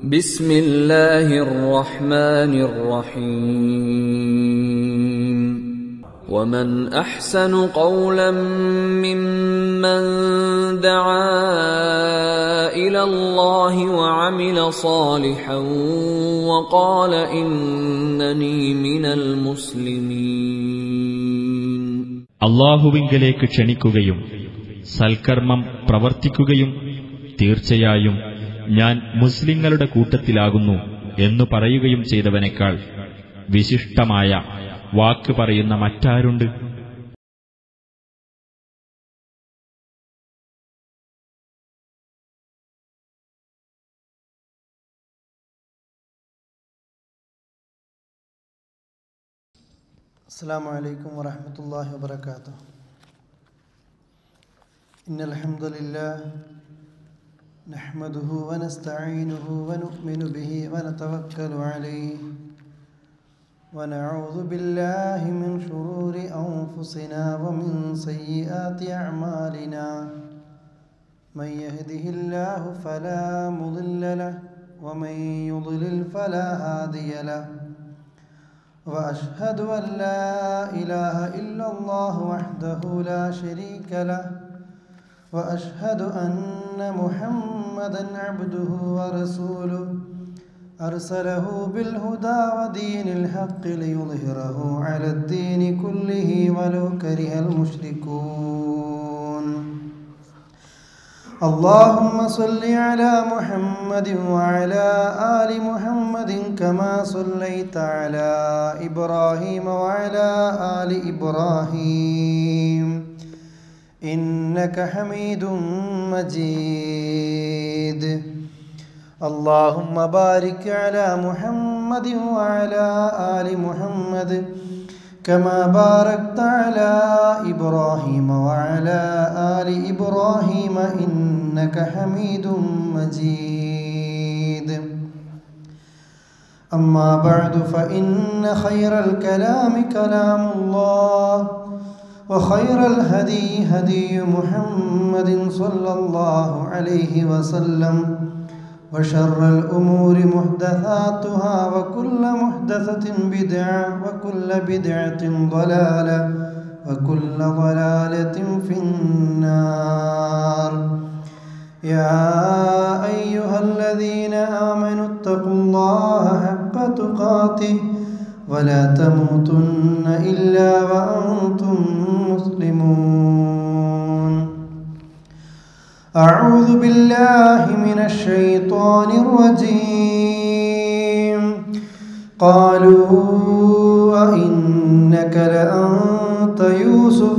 بسم الله الرحمن الرحيم ومن أحسن قولا ممن دعا إلى الله وعمل صالحا وقال إنني من المسلمين. അല്ലാഹുവിങ്കലേക്ക് ക്ഷണിക്കുകയും സൽക്കർമ്മം പ്രവർത്തിക്കുകയും തീർച്ചയായും ഞാൻ മുസ്ലിങ്ങളുടെ കൂട്ടത്തിലാകുന്നു എന്നു പറയുകയും ചെയ്തവനേക്കാൾ വിശിഷ്ടമായ വാക്ക് പറയുന്ന മറ്റാരുണ്ട്? അസ്സലാമു അലൈക്കും വറഹ്മത്തുള്ളാഹി വബറകാതുഹു. ഇന്നൽ ഹംദുലില്ലാഹ് നഹ്മദുഹു വനസ്തഈനുഹു വനുഅ്മിനു ബിഹി വനതവക്കലു അലൈഹി വനഊദു ബില്ലാഹി മിൻ ശുറൂരി അൻഫുസിനാ വമിൻ സയ്യിആതി അഅ്മാലിനാ മൻ യഹ്ദിഹില്ലാഹു ഫലാ മുളില്ല ലഹു വമൻ യുദ്ലിൽ ഫലാ ഹാദിയ ലഹു وأشهد أن لا إله إلا الله وحده لا شريك له وأشهد أن محمدا عبده ورسوله أرسله بالهدى ودين الحق ليظهره على الدين كله ولو كره المشركون. اللهم صل على محمد وعلى آل محمد كما صليت على إبراهيم وعلى آل إبراهيم إنك حميد مجيد. اللهم بارك على محمد وعلى آل محمد كما باركت على إبراهيم وعلى آل إبراهيم إنك حميد مجيد. أما بعد فإن خير الكلام كلام الله وخير الهدي هدي محمد صلى الله عليه وسلم وشر الأمور محدثاتها وكل محدثة بدعة وكل بدعة ضلالة وكل ضلالة في النار. يا أيها الذين آمنوا اتقوا الله حق تقاته ولا تموتن إلا وأنتم مسلمون. أعوذ بالله من الشيطان الرجيم. قالوا أئنك لأنت يوسف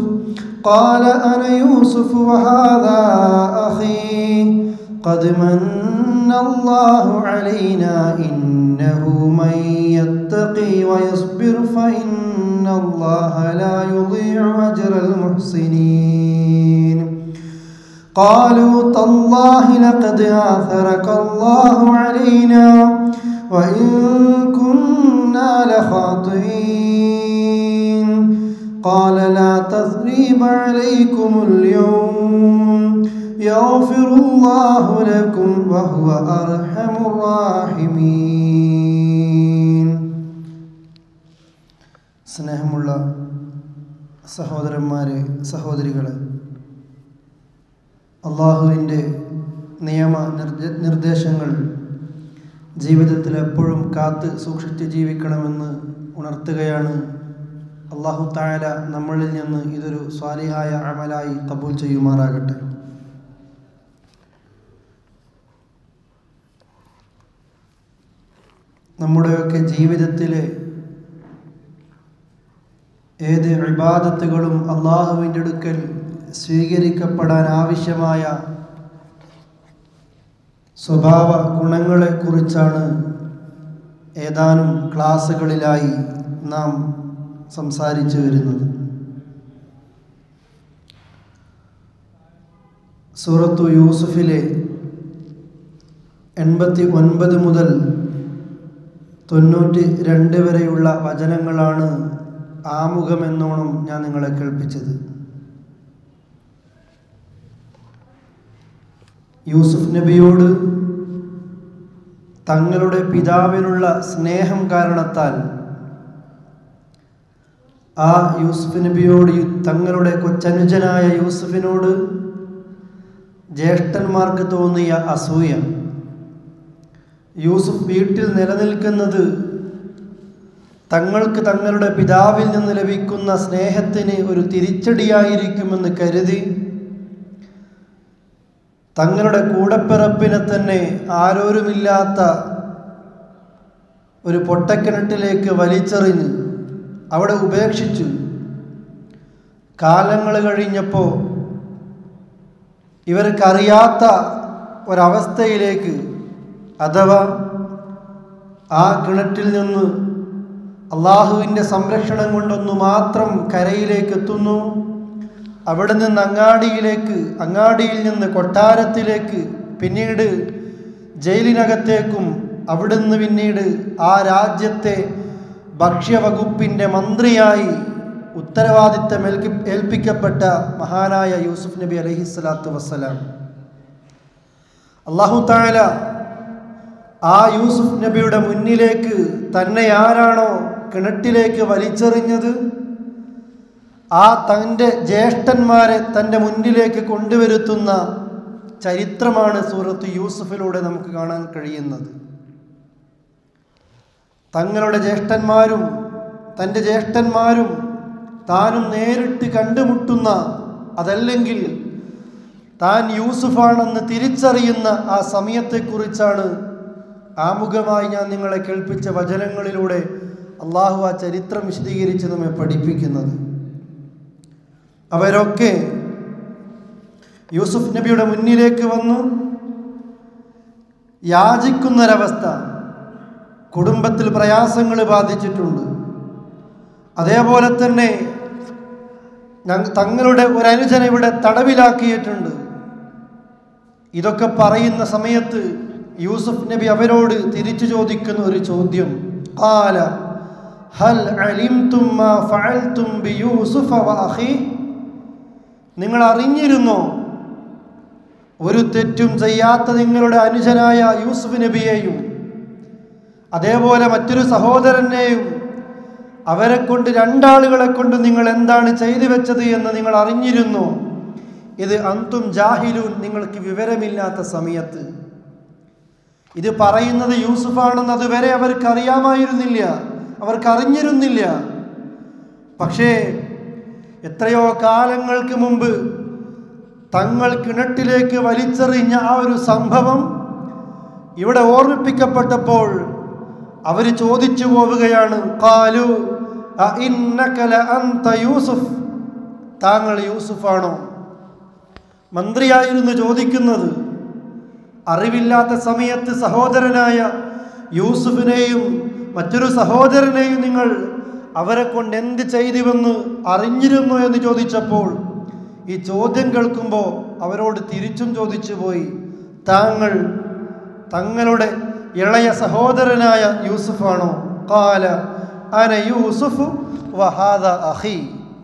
قال أنا يوسف وهذا أخي قد من الله علينا إنه من يتقي ويصبر فإن الله لا يضيع أجر المحسنين. قالوا تالله لقد آثرك الله علينا وإن كنا لخاطئين. قال لا تثريب عليكم اليوم يغفر الله لكم وهو أرحم الراحمين. സ്നേഹമുള്ള സഹോദരന്മാരെ, സഹോദരികളെ, അള്ളാഹുവിൻ്റെ നിർദ്ദേശങ്ങൾ ജീവിതത്തിൽ എപ്പോഴും കാത്ത് സൂക്ഷിച്ച് ജീവിക്കണമെന്ന് ഉണർത്തുകയാണ്. അള്ളാഹു തആല നമ്മളിൽ നിന്ന് ഇതൊരു സ്വാലിഹായ അമലായി ഖബൂൽ ചെയ്യുമാറാകട്ടെ. നമ്മുടെയൊക്കെ ജീവിതത്തിലെ ഏത് ഇബാദത്തുകളും അള്ളാഹുവിൻ്റെ അടുക്കൽ സ്വീകരിക്കപ്പെടാൻ ആവശ്യമായ സ്വഭാവ ഗുണങ്ങളെക്കുറിച്ചാണ് ഏതാനും ക്ലാസ്സുകളിലായി നാം സംസാരിച്ചു വരുന്നത്. സൂറത്തു യൂസുഫിലെ 89 മുതൽ 92 വരെയുള്ള വചനങ്ങളാണ് ആമുഖമെന്നോണം ഞാൻ നിങ്ങളെ കേൾപ്പിച്ചത്. യൂസുഫ് നബിയോട് തങ്ങളുടെ പിതാവിനുള്ള സ്നേഹം കാരണത്താൽ ആ യൂസുഫ് നബിയോട്, തങ്ങളുടെ കൊച്ചനുജനായ യൂസുഫിനോട് ജ്യേഷ്ഠന്മാർക്ക് തോന്നിയ അസൂയ, യൂസുഫ് വീട്ടിൽ നിലനിൽക്കുന്നത് തങ്ങൾക്ക് തങ്ങളുടെ പിതാവിൽ നിന്ന് ലഭിക്കുന്ന സ്നേഹത്തിന് ഒരു തിരിച്ചടിയായിരിക്കുമെന്ന് കരുതി തങ്ങളുടെ കൂടപ്പിറപ്പിനെ തന്നെ ആരോരുമില്ലാത്ത ഒരു പൊട്ടക്കിണറ്റിലേക്ക് വലിച്ചെറിഞ്ഞ് അവിടെ ഉപേക്ഷിച്ചു. കാലങ്ങൾ കഴിഞ്ഞപ്പോൾ ഇവർക്കറിയാത്ത ഒരവസ്ഥയിലേക്ക്, അഥവാ ആ കിണറ്റിൽ നിന്ന് അള്ളാഹുവിൻ്റെ സംരക്ഷണം കൊണ്ടൊന്നു മാത്രം കരയിലേക്ക് എത്തുന്നു. അവിടെ നിന്ന് അങ്ങാടിയിൽ നിന്ന് കൊട്ടാരത്തിലേക്ക്, പിന്നീട് ജയിലിനകത്തേക്കും, അവിടുന്ന് പിന്നീട് ആ രാജ്യത്തെ ഭക്ഷ്യവകുപ്പിൻ്റെ മന്ത്രിയായി ഉത്തരവാദിത്തം ഏൽപ്പിക്കപ്പെട്ട മഹാനായ യൂസുഫ് നബി അലൈഹിസ്സലാത്തു വസ്സലാം. അല്ലാഹു തആല ആ യൂസുഫ് നബിയുടെ മുന്നിലേക്ക് തന്നെ ആരാണോ കിണറ്റിലേക്ക് വലിച്ചെറിഞ്ഞത്, ആ തൻ്റെ ജ്യേഷ്ഠന്മാരെ തൻ്റെ മുന്നിലേക്ക് കൊണ്ടുവരുത്തുന്ന ചരിത്രമാണ് സൂറത്ത് യൂസുഫിലൂടെ നമുക്ക് കാണാൻ കഴിയുന്നത്. തങ്ങളുടെ ജ്യേഷ്ഠന്മാരും തൻ്റെ ജ്യേഷ്ഠന്മാരും താനും നേരിട്ട് കണ്ടുമുട്ടുന്ന, അതല്ലെങ്കിൽ താൻ യൂസുഫാണെന്ന് തിരിച്ചറിയുന്ന ആ സമയത്തെക്കുറിച്ചാണ് ആമുഖമായി ഞാൻ നിങ്ങളെ കേൾപ്പിച്ച വചനങ്ങളിലൂടെ അള്ളാഹു ആ ചരിത്രം വിശദീകരിച്ച് നമ്മെ പഠിപ്പിക്കുന്നത്. അവരൊക്കെ യൂസുഫ് നബിയുടെ മുന്നിലേക്ക് വന്ന് യാചിക്കുന്നൊരവസ്ഥ. കുടുംബത്തിൽ പ്രയാസങ്ങൾ ബാധിച്ചിട്ടുണ്ട്. അതേപോലെ തന്നെ തങ്ങളുടെ ഒരനുജനെ ഇവിടെ തടവിലാക്കിയിട്ടുണ്ട്. ഇതൊക്കെ പറയുന്ന സമയത്ത് യൂസുഫ് നബി അവരോട് തിരിച്ചു ചോദിക്കുന്ന ഒരു ചോദ്യം, ഖാല ഹൽ അലിംതും മാ ഫഅൽതും ബിയൂസുഫ വഅഖി, നിങ്ങൾ അറിഞ്ഞിരുന്നോ ഒരു തെറ്റും ചെയ്യാത്ത നിങ്ങളുടെ അനുജനായ യൂസുഫ് നബിയെയും അതേപോലെ മറ്റൊരു സഹോദരനെയും, അവരെ കൊണ്ട്, രണ്ടാളുകളെ കൊണ്ട് നിങ്ങൾ എന്താണ് ചെയ്തു വെച്ചത് എന്ന് നിങ്ങൾ അറിഞ്ഞിരുന്നു? ഇത് അന്തും ജാഹിലൂൻ, നിങ്ങൾക്ക് വിവരമില്ലാത്ത സമയത്ത്. ഇത് പറയുന്നത് യൂസുഫാണെന്ന് അതുവരെ അവർക്കറിയാമായിരുന്നില്ല, അവർക്കറിഞ്ഞിരുന്നില്ല. പക്ഷേ എത്രയോ കാലങ്ങൾക്ക് മുമ്പ് തങ്ങൾ കിണറ്റിലേക്ക് വലിച്ചെറിഞ്ഞ ആ ഒരു സംഭവം ഇവിടെ ഓർമ്മിപ്പിക്കപ്പെട്ടപ്പോൾ അവർ ചോദിച്ചു പോവുകയാണ്, ഖാലു അഇന്നക ലഅൻത യൂസുഫ്, താങ്കൾ യൂസുഫാണോ? മന്ത്രിയായിരുന്നു ചോദിക്കുന്നത്. അറിവില്ലാത്ത സമയത്ത് സഹോദരനായ യൂസുഫിനെയും മറ്റൊരു സഹോദരനെയും നിങ്ങൾ അവരെ കൊണ്ട് എന്ത് ചെയ്തുവെന്ന് അറിഞ്ഞിരുന്നു എന്ന് ചോദിച്ചപ്പോൾ ഈ ചോദ്യം കേൾക്കുമ്പോൾ അവരോട് തിരിച്ചും ചോദിച്ചു പോയി, താങ്കൾ തങ്ങളുടെ ഇളയ സഹോദരനായ യൂസുഫാണോ? ഖാല അന യൂസുഫ് വഹാദ അഖി,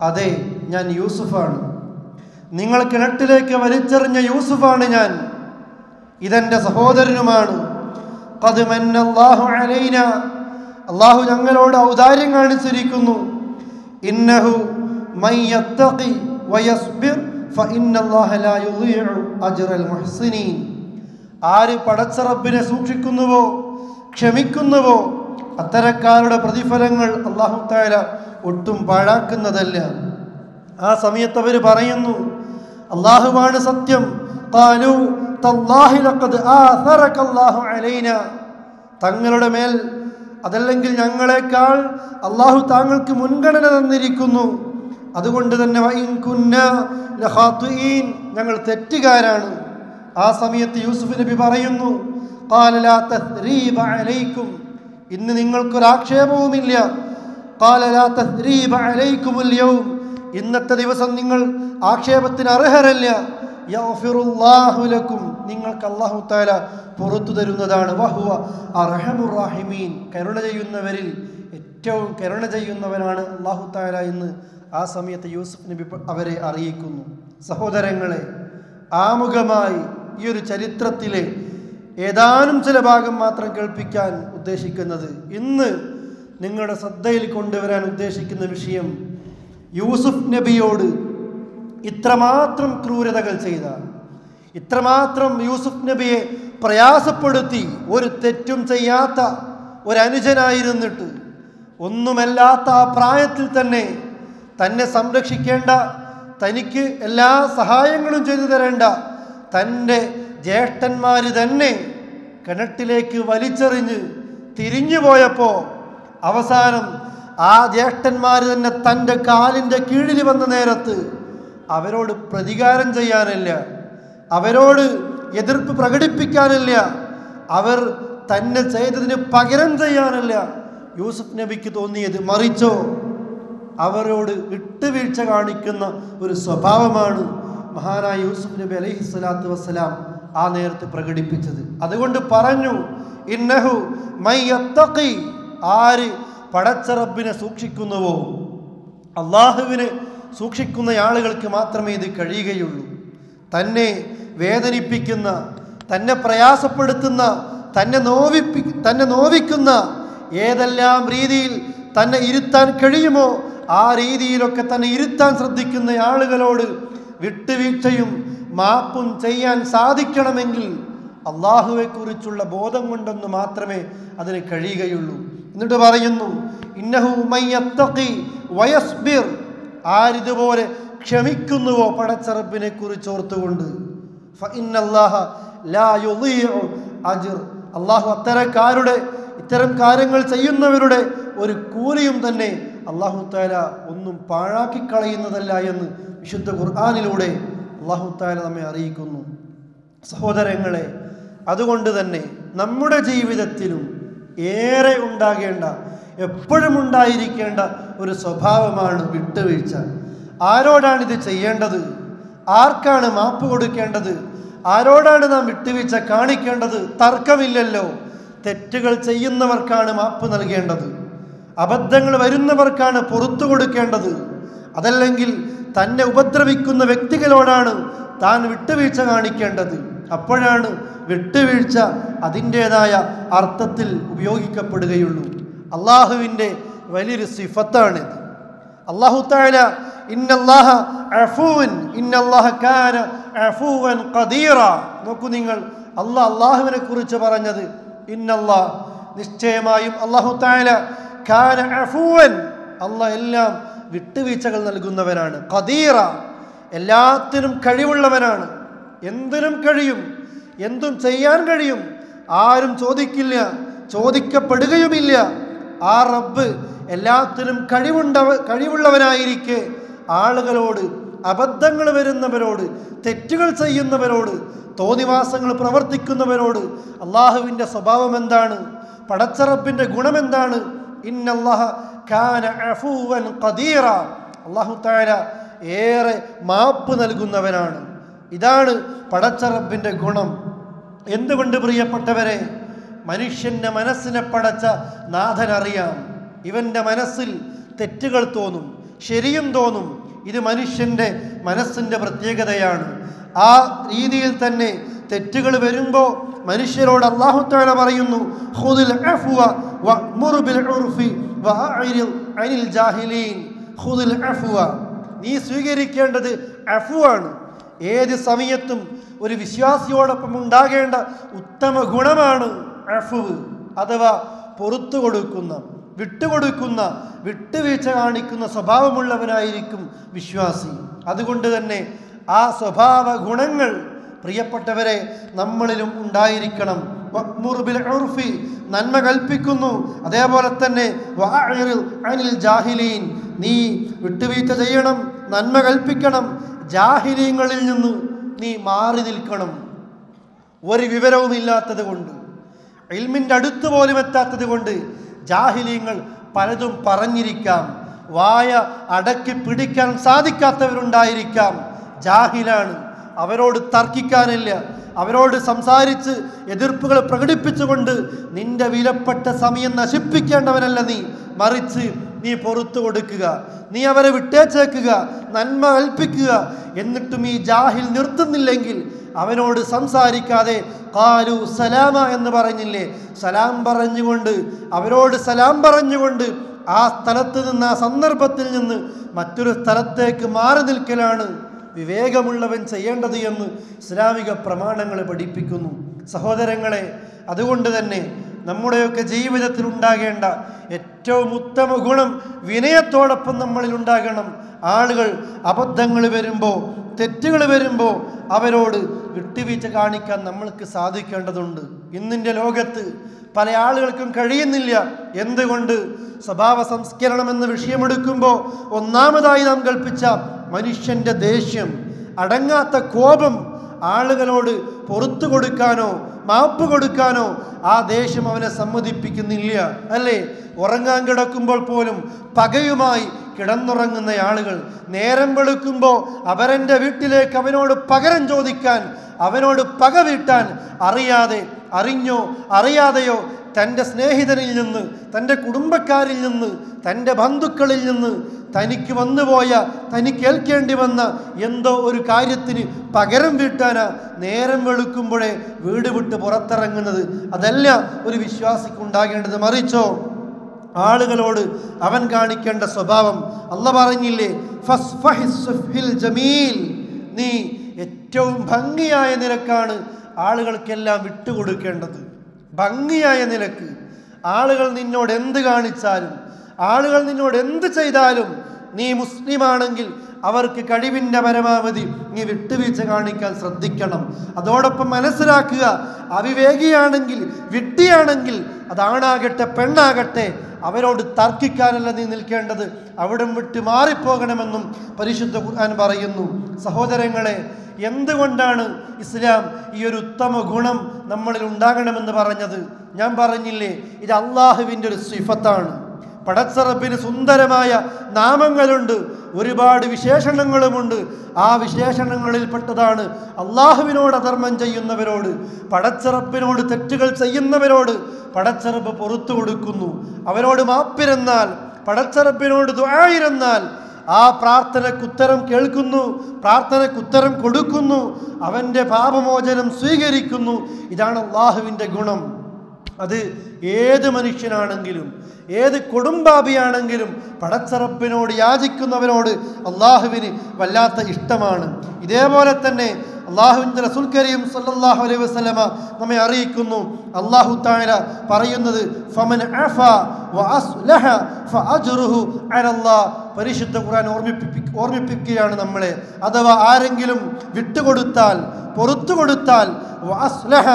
അതെ ഞാൻ യൂസുഫാണ്, നിങ്ങൾ കിണറ്റിലേക്ക് വലിച്ചെറിഞ്ഞ യൂസുഫാണ് ഞാൻ, ഇതെൻ്റെ സഹോദരനുമാണ്. ഖദ് മന്നല്ലാഹു അലൈന, അല്ലാഹു ഞങ്ങളോട് ഔദാര്യം കാണിച്ചിരിക്കുന്നു. ഇന്നഹു മൻ യത്തഖി വയസ്ബിർ ഫഇന്നല്ലാഹ ലാ യുളീഉ അജ്റൽ മുഹ്സിനീൻ, ആര് പടച്ച റബ്ബിനെ സൂക്ഷിക്കുന്നുവോ, ക്ഷമിക്കുന്നുവോ, അത്തരക്കാരുടെ പ്രതിഫലങ്ങൾ അല്ലാഹു തആല ഒട്ടും പാഴാക്കുന്നതല്ല. ആ സമയത്ത് അവർ പറയുന്നു, അല്ലാഹുവാണ് സത്യം. ഖാലു തല്ലാഹി ലഖദ് ആഥറക അല്ലാഹു അലൈന, തങ്ങളുടെ മേൽ, അതല്ലെങ്കിൽ ഞങ്ങളെക്കാൾ അല്ലാഹു താങ്കൾക്ക് മുൻഗണന തന്നിരിക്കുന്നു. അതുകൊണ്ട് തന്നെ വഇൻ കുന്നാ ലഖാതിഈൻ, ഞങ്ങൾ തെറ്റുകാരാണ്. ആ സമയത്ത് യൂസുഫ് നബി പറയുന്നു, ഖാല ലാ തസ്രീബ അലൈക്കും, ഇന്ന് നിങ്ങൾക്കൊരാക്ഷേപവുമില്ല. ഖാല ലാ തസ്രീബ അലൈക്കുമുൽ യൗം, ഇന്നത്തെ ദിവസം നിങ്ങൾ ആക്ഷേപത്തിന് അർഹരല്ല. യഗ്ഫിറുല്ലാഹു ലക്കും, നിങ്ങൾക്ക് അല്ലാഹു തആല പുറത്തു തരുന്നതാണ്. വഹുവ അർഹമുർ റഹീമീൻ, കരുണ ചെയ്യുന്നവരിൽ ഏറ്റവും കരുണ ചെയ്യുന്നവനാണ് അല്ലാഹു തആല എന്ന് ആ സമയത്ത് യൂസുഫ് നബി അവരെ അറിയിക്കുന്നു. സഹോദരങ്ങളെ, ആമുഖമായി ഈ ഒരു ചരിത്രത്തിലെ ഏതാനും ചില ഭാഗം മാത്രം കേൾപ്പിക്കാൻ ഉദ്ദേശിക്കുന്നത്. ഇന്ന് നിങ്ങളുടെ ശ്രദ്ധയിൽ കൊണ്ടുവരാൻ ഉദ്ദേശിക്കുന്ന വിഷയം യൂസുഫ് നബിയോട് ഇത്രമാത്രം ക്രൂരതകൾ ചെയ്ത, ഇത്രമാത്രം യൂസുഫ് നബിയെ പ്രയാസപ്പെടുത്തി, ഒരു തെറ്റും ചെയ്യാത്ത ഒരനുജനായിരുന്നിട്ട് ഒന്നുമല്ലാത്ത ആ പ്രായത്തിൽ തന്നെ തന്നെ സംരക്ഷിക്കേണ്ട, തനിക്ക് എല്ലാ സഹായങ്ങളും ചെയ്തു തരേണ്ട തൻ്റെ ജ്യേഷ്ഠന്മാർ തന്നെ കിണറ്റിലേക്ക് വലിച്ചെറിഞ്ഞ് തിരിഞ്ഞു പോയപ്പോൾ അവസാനം ആ ജ്യേഷ്ഠന്മാർ തന്നെ തൻ്റെ കാലിൻ്റെ കീഴിൽ വന്ന നേരത്ത് അവരോട് പ്രതികാരം ചെയ്യാനില്ല, അവരോട് എതിർപ്പ് പ്രകടിപ്പിക്കാനില്ല, അവർ തന്നെ ചെയ്തതിന് പകരം ചെയ്യാനില്ല യൂസുഫ് നബിക്ക് തോന്നിയത്. മറിച്ചോ അവരോട് വിട്ടുവീഴ്ച കാണിക്കുന്ന ഒരു സ്വഭാവമാണ് മഹാനായ യൂസുഫ് നബി അലൈഹി സ്വലാത്തു വസ്സലാം ആ നേരത്ത് പ്രകടിപ്പിച്ചത്. അതുകൊണ്ട് പറഞ്ഞു, ഇന്നഹു മയ്യത്തഖി, ആര് പടച്ച റബ്ബിനെ സൂക്ഷിക്കുന്നുവോ, അള്ളാഹുവിനെ സൂക്ഷിക്കുന്ന ആളുകൾക്ക് മാത്രമേ ഇത് കഴിയുകയുള്ളൂ. തന്നെ വേദനിപ്പിക്കുന്ന, തന്നെ പ്രയാസപ്പെടുത്തുന്ന, തന്നെ നോവിക്കുന്ന ഏതെല്ലാം രീതിയിൽ തന്നെ ഇരുത്താൻ കഴിയുമോ ആ രീതിയിലൊക്കെ തന്നെ ഇരുത്താൻ ശ്രദ്ധിക്കുന്ന ആളുകളോട് വിട്ടുവീഴ്ചയും മാപ്പും ചെയ്യാൻ സാധിക്കണമെങ്കിൽ അള്ളാഹുവെക്കുറിച്ചുള്ള ബോധം കൊണ്ടൊന്ന് മാത്രമേ അതിന് കഴിയുകയുള്ളൂ. എന്നിട്ട് പറയുന്നു, ഇന്നഹു മയ്യത്തഖി വയസ്ബിർ, ആരിതുപോലെ ക്ഷമിക്കുന്നുവോ പടച്ച റബ്ബിനെ കുറിച്ച് ഓർത്തുകൊണ്ട്, ഫഇന്നല്ലാഹ ലാ യുളീഉ അജ്ർ, അള്ളാഹു അത്തരക്കാരുടെ, ഇത്തരം കാര്യങ്ങൾ ചെയ്യുന്നവരുടെ ഒരു കൂലിയും തന്നെ അല്ലാഹു തആല ഒന്നും പാഴാക്കി കളയുന്നതല്ല എന്ന് വിശുദ്ധ ഖുർആനിലൂടെ അല്ലാഹു തആല നമ്മെ അറിയിക്കുന്നു. സഹോദരങ്ങളെ, അതുകൊണ്ട് തന്നെ നമ്മുടെ ജീവിതത്തിലും ഏറെ ഉണ്ടാകേണ്ട, എപ്പോഴും ഉണ്ടായിരിക്കേണ്ട ഒരു സ്വഭാവമാണ് വിട്ടുവീഴ്ച. ആരോടാണിത് ചെയ്യേണ്ടത്? ആർക്കാണ് മാപ്പ് കൊടുക്കേണ്ടത്? ആരോടാണ് നാം വിട്ടുവീഴ്ച കാണിക്കേണ്ടത്? തർക്കമില്ലല്ലോ. തെറ്റുകൾ ചെയ്യുന്നവർക്കാണ് മാപ്പ് നൽകേണ്ടത്, അബദ്ധങ്ങൾ വരുന്നവർക്കാണ് പുറത്തു കൊടുക്കേണ്ടത്. അതല്ലെങ്കിൽ തന്നെ ഉപദ്രവിക്കുന്ന വ്യക്തികളോടാണ് താൻ വിട്ടുവീഴ്ച കാണിക്കേണ്ടത്. അപ്പോഴാണ് വിട്ടുവീഴ്ച അതിൻ്റെതായ അർത്ഥത്തിൽ ഉപയോഗിക്കപ്പെടുകയുള്ളൂ. അള്ളാഹുവിൻ്റെ വലിയൊരു സിഫത്താണിത്. അല്ലാഹു തആല ഇന്നല്ലാഹ അഫൂൻ ഇന്നല്ലാഹ കാന അഫൂവൻ ഖദീറ. നോക്കൂ നിങ്ങൾ, അള്ളാഹുവിനെ കുറിച്ച് പറഞ്ഞത് ഇന്നല്ലാഹ്, നിശ്ചയമായും അല്ലാഹു തആല കാന അഫൂവൻ, അല്ലാഹ് എല്ലാം വിട്ടുവീഴ്ചകൾ നൽകുന്നവനാണ്. ഖദീറ, എല്ലാത്തിനും കഴിവുള്ളവനാണ്. എന്തിനും കഴിയും, എന്തും ചെയ്യാൻ കഴിയും. ആരും ചോദിക്കില്ല, ചോദിക്കപ്പെടുകയുമില്ല. ആ റബ്ബ് എല്ലാത്തിനും കഴിവുള്ളവനായിരിക്കെ ആളുകളോട്, അബദ്ധങ്ങൾ വരുന്നവരോട്, തെറ്റുകൾ ചെയ്യുന്നവരോട്, തോന്നിവാസങ്ങൾ പ്രവർത്തിക്കുന്നവരോട് അള്ളാഹുവിൻ്റെ സ്വഭാവം എന്താണ്? പടച്ച റബ്ബിൻ്റെ ഗുണമെന്താണ്? ഇന്നല്ലാഹ കാന അഫൂവൻ ഖദീറ, അല്ലാഹു തആല ഏറെ മാപ്പ് നൽകുന്നവനാണ്. ഇതാണ് പടച്ച റബ്ബിൻ്റെ ഗുണം. എന്തുകൊണ്ട് പ്രിയപ്പെട്ടവരെ? മനുഷ്യൻ്റെ മനസ്സിനെ പടച്ച നാഥനറിയാം. ഇവൻ്റെ മനസ്സിൽ തെറ്റുകൾ തോന്നും, ശരിയും തോന്നും. ഇത് മനുഷ്യൻ്റെ മനസ്സിൻ്റെ പ്രത്യേകതയാണ്. ആ രീതിയിൽ തന്നെ തെറ്റുകൾ വരുമ്പോൾ മനുഷ്യരോട് അല്ലാഹു തആല പറയുന്നു, ഖുദിൽ അഫ്വ വഅ്മുർ ബിൽ ഉർഫി വഅഅരിൽ അനിൽ ജാഹിലീൻ. ഖുദിൽ അഫ്വ, നീ സ്വീകരിക്കേണ്ടത് അഫ്വാണ്. ഏത് സമയത്തും ഒരു വിശ്വാസിയോടൊപ്പം ഉണ്ടാകേണ്ട ഉത്തമ ഗുണമാണ് അഫ്വ്, അഥവാ പുറത്തു കൊടുക്കുന്ന, വിട്ടുകൊടുക്കുന്ന, വിട്ടുവീഴ്ച കാണിക്കുന്ന സ്വഭാവമുള്ളവനായിരിക്കും വിശ്വാസി. അതുകൊണ്ട് തന്നെ ആ സ്വഭാവ ഗുണങ്ങൾ പ്രിയപ്പെട്ടവരെ നമ്മളിലും ഉണ്ടായിരിക്കണം. വഅ്മുർ ബിൽ ഉർഫി, നന്മ കൽപ്പിക്കുന്നു. അതേപോലെ തന്നെ വഅഅരിൽ അനിൽ ജാഹിലീൻ, നീ വിട്ടുവീഴ്ച ചെയ്യണം, നന്മ കൽപ്പിക്കണം. ജാഹിലീങ്ങളിൽ നിന്ന് നീ മാറി നിൽക്കണം. ഒരു വിവരവും ഇല്ലാത്തത് കൊണ്ട്, ഇൽമിൻ്റെ അടുത്ത് പോലും എത്താത്തത് കൊണ്ട് ജാഹിലീങ്ങൾ പലതും പറഞ്ഞിരിക്കാം. വായ അടക്കി പിടിക്കാൻ സാധിക്കാത്തവരുണ്ടായിരിക്കാം. ജാഹിലാണ്, അവരോട് തർക്കിക്കാനില്ല. അവരോട് സംസാരിച്ച് എതിർപ്പുകൾ പ്രകടിപ്പിച്ചുകൊണ്ട് നിന്റെ വിലപ്പെട്ട സമയം നശിപ്പിക്കേണ്ടവനല്ല നീ. മറിച്ച് നീ പുറത്തു കൊടുക്കുക, നീ അവരെ വിട്ടേച്ചേക്കുക, നന്മ കൽപ്പിക്കുക. എന്നിട്ടും ഈ ജാഹിൽ നിർത്തുന്നില്ലെങ്കിൽ അവനോട് സംസാരിക്കാതെ ഖാലു സലാമ എന്ന് പറഞ്ഞില്ലേ, സലാം പറഞ്ഞുകൊണ്ട്, അവരോട് സലാം പറഞ്ഞുകൊണ്ട് ആ സ്ഥലത്ത് നിന്ന്, ആ സന്ദർഭത്തിൽ നിന്ന് മറ്റൊരു സ്ഥലത്തേക്ക് മാറി നിൽക്കലാണ് വിവേകമുള്ളവൻ ചെയ്യേണ്ടത് എന്ന് ഇസ്ലാമിക പ്രമാണങ്ങൾ പഠിപ്പിക്കുന്നു. സഹോദരങ്ങളെ, അതുകൊണ്ട് തന്നെ നമ്മുടെയൊക്കെ ജീവിതത്തിൽ ഉണ്ടാകേണ്ട ഏറ്റവും ഉത്തമ ഗുണം വിനയത്തോടൊപ്പം നമ്മളിൽ ഉണ്ടാകണം. ആളുകൾ അബദ്ധങ്ങൾ വരുമ്പോൾ, തെറ്റുകൾ വരുമ്പോൾ അവരോട് വിട്ടുവീഴ്ച കാണിക്കാൻ നമ്മൾക്ക് സാധിക്കേണ്ടതുണ്ട്. ഇന്നിൻ്റെ ലോകത്ത് പല ആളുകൾക്കും കഴിയുന്നില്ല. എന്തുകൊണ്ട്? സ്വഭാവ സംസ്കരണം എന്ന വിഷയമെടുക്കുമ്പോൾ ഒന്നാമതായി നാം കൽപ്പിച്ച മനുഷ്യൻ്റെ ദേഷ്യം, അടങ്ങാത്ത കോപം, ആളുകളോട് പുറത്തു കൊടുക്കാനോ മാപ്പ് കൊടുക്കാനോ ആ ദേഷ്യം അവനെ സമ്മതിപ്പിക്കുന്നില്ല, അല്ലേ? ഉറങ്ങാൻ കിടക്കുമ്പോൾ പോലും പകയുമായി കിടന്നുറങ്ങുന്ന ആളുകൾ നേരം വെളുക്കുമ്പോൾ അവരൻ്റെ വീട്ടിലേക്ക് അവനോട് പകരം ചോദിക്കാൻ, അവനോട് പക വീട്ടാൻ അറിയാതെ, അറിഞ്ഞോ അറിയാതെയോ തൻ്റെ സ്നേഹിതനിൽ നിന്ന്, തൻ്റെ കുടുംബക്കാരിൽ നിന്ന്, തൻ്റെ ബന്ധുക്കളിൽ നിന്ന് തനിക്ക് വന്നുപോയ, തനിക്ക് ഏൽക്കേണ്ടി വന്ന എന്തോ ഒരു കാര്യത്തിന് പകരം വീട്ടാനാ നേരം വെളുക്കുമ്പോഴേ വീട് വിട്ട് പുറത്തിറങ്ങുന്നത്. അതല്ല ഒരു വിശ്വാസിക്കുണ്ടാകേണ്ടത്. മറിച്ചോ ആളുകളോട് അവൻ കാണിക്കേണ്ട സ്വഭാവം അല്ലാഹ് പറഞ്ഞില്ലേ, ഫസ്ഫഹിൽ ജമീൽ, നീ ഏറ്റവും ഭംഗിയായ നിലക്കാണ് ആളുകൾക്കെല്ലാം വിട്ടുകൊടുക്കേണ്ടത്. ഭംഗിയായ നിലക്ക് ആളുകൾ നിന്നോട് എന്ത് കാണിച്ചാലും, ആളുകൾ നിന്നോട് എന്ത് ചെയ്താലും, നീ മുസ്ലിമാണെങ്കിൽ അവർക്ക് കഴിവിൻ്റെ പരമാവധി നീ വിട്ടുവീഴ്ച കാണിക്കാൻ ശ്രദ്ധിക്കണം. അതോടൊപ്പം മനസ്സിലാക്കുക, അവിവേകിയാണെങ്കിൽ, വിഡ്ഢിയാണെങ്കിൽ, അതാണാകട്ടെ പെണ്ണാകട്ടെ, അവരോട് തർക്കിക്കാനല്ല നീ നിൽക്കേണ്ടത്, അവിടം വിട്ട് മാറിപ്പോകണമെന്നും പരിശുദ്ധ ഖുർആൻ പറയുന്നു. സഹോദരങ്ങളെ, എന്തുകൊണ്ടാണ് ഇസ്ലാം ഈ ഒരു ഉത്തമ ഗുണം നമ്മളിൽ ഉണ്ടാകണമെന്ന് പറഞ്ഞത്? ഞാൻ പറഞ്ഞില്ലേ, ഇത് അള്ളാഹുവിൻ്റെ ഒരു സിഫത്താണ്. പടച്ചറബിന് സുന്ദരമായ നാമങ്ങളുണ്ട്, ഒരുപാട് വിശേഷണങ്ങളുമുണ്ട്. ആ വിശേഷണങ്ങളിൽപ്പെട്ടതാണ് അള്ളാഹുവിനോട് അധർമ്മം ചെയ്യുന്നവരോട്, പടച്ചറബിനോട് തെറ്റുകൾ ചെയ്യുന്നവരോട് പടച്ചറബ് പുറത്തു കൊടുക്കുന്നു. അവരോട് മാപ്പിരുന്നാൽ, പടച്ചറബിനോട് ദുആഇരുന്നാൽ ആ പ്രാർത്ഥനക്കുത്തരം കേൾക്കുന്നു, പ്രാർത്ഥനക്കുത്തരം കൊടുക്കുന്നു, അവൻ്റെ പാപമോചനം സ്വീകരിക്കുന്നു. ഇതാണ് അള്ളാഹുവിൻ്റെ ഗുണം. അത് ഏത് മനുഷ്യനാണെങ്കിലും, ഏത് കുടുംബാഭിയാണെങ്കിലും പടച്ചറബിനോട് യാചിക്കുന്നവരോട് അള്ളാഹുവിന് വല്ലാത്ത ഇഷ്ടമാണ്. ഇതേപോലെ തന്നെ അള്ളാഹുവിൻ്റെ റസൂൽ കരീം സല്ലല്ലാഹു അലൈഹി വസല്ലമ നമ്മെ അറിയിക്കുന്നു. അല്ലാഹു തആല പറയുന്നത്, ഫമൻ അഫാ വഅസ്ലഹ ഫഅജ്റുഹു അലല്ലാഹ്. പരിശുദ്ധ ഖുർആൻ ഓർമ്മിപ്പിക്കുകയാണ് നമ്മളെ. അഥവാ ആരെങ്കിലും വിട്ടുകൊടുത്താൽ, പുറത്തു കൊടുത്താൽ, വഅസ്ലഹ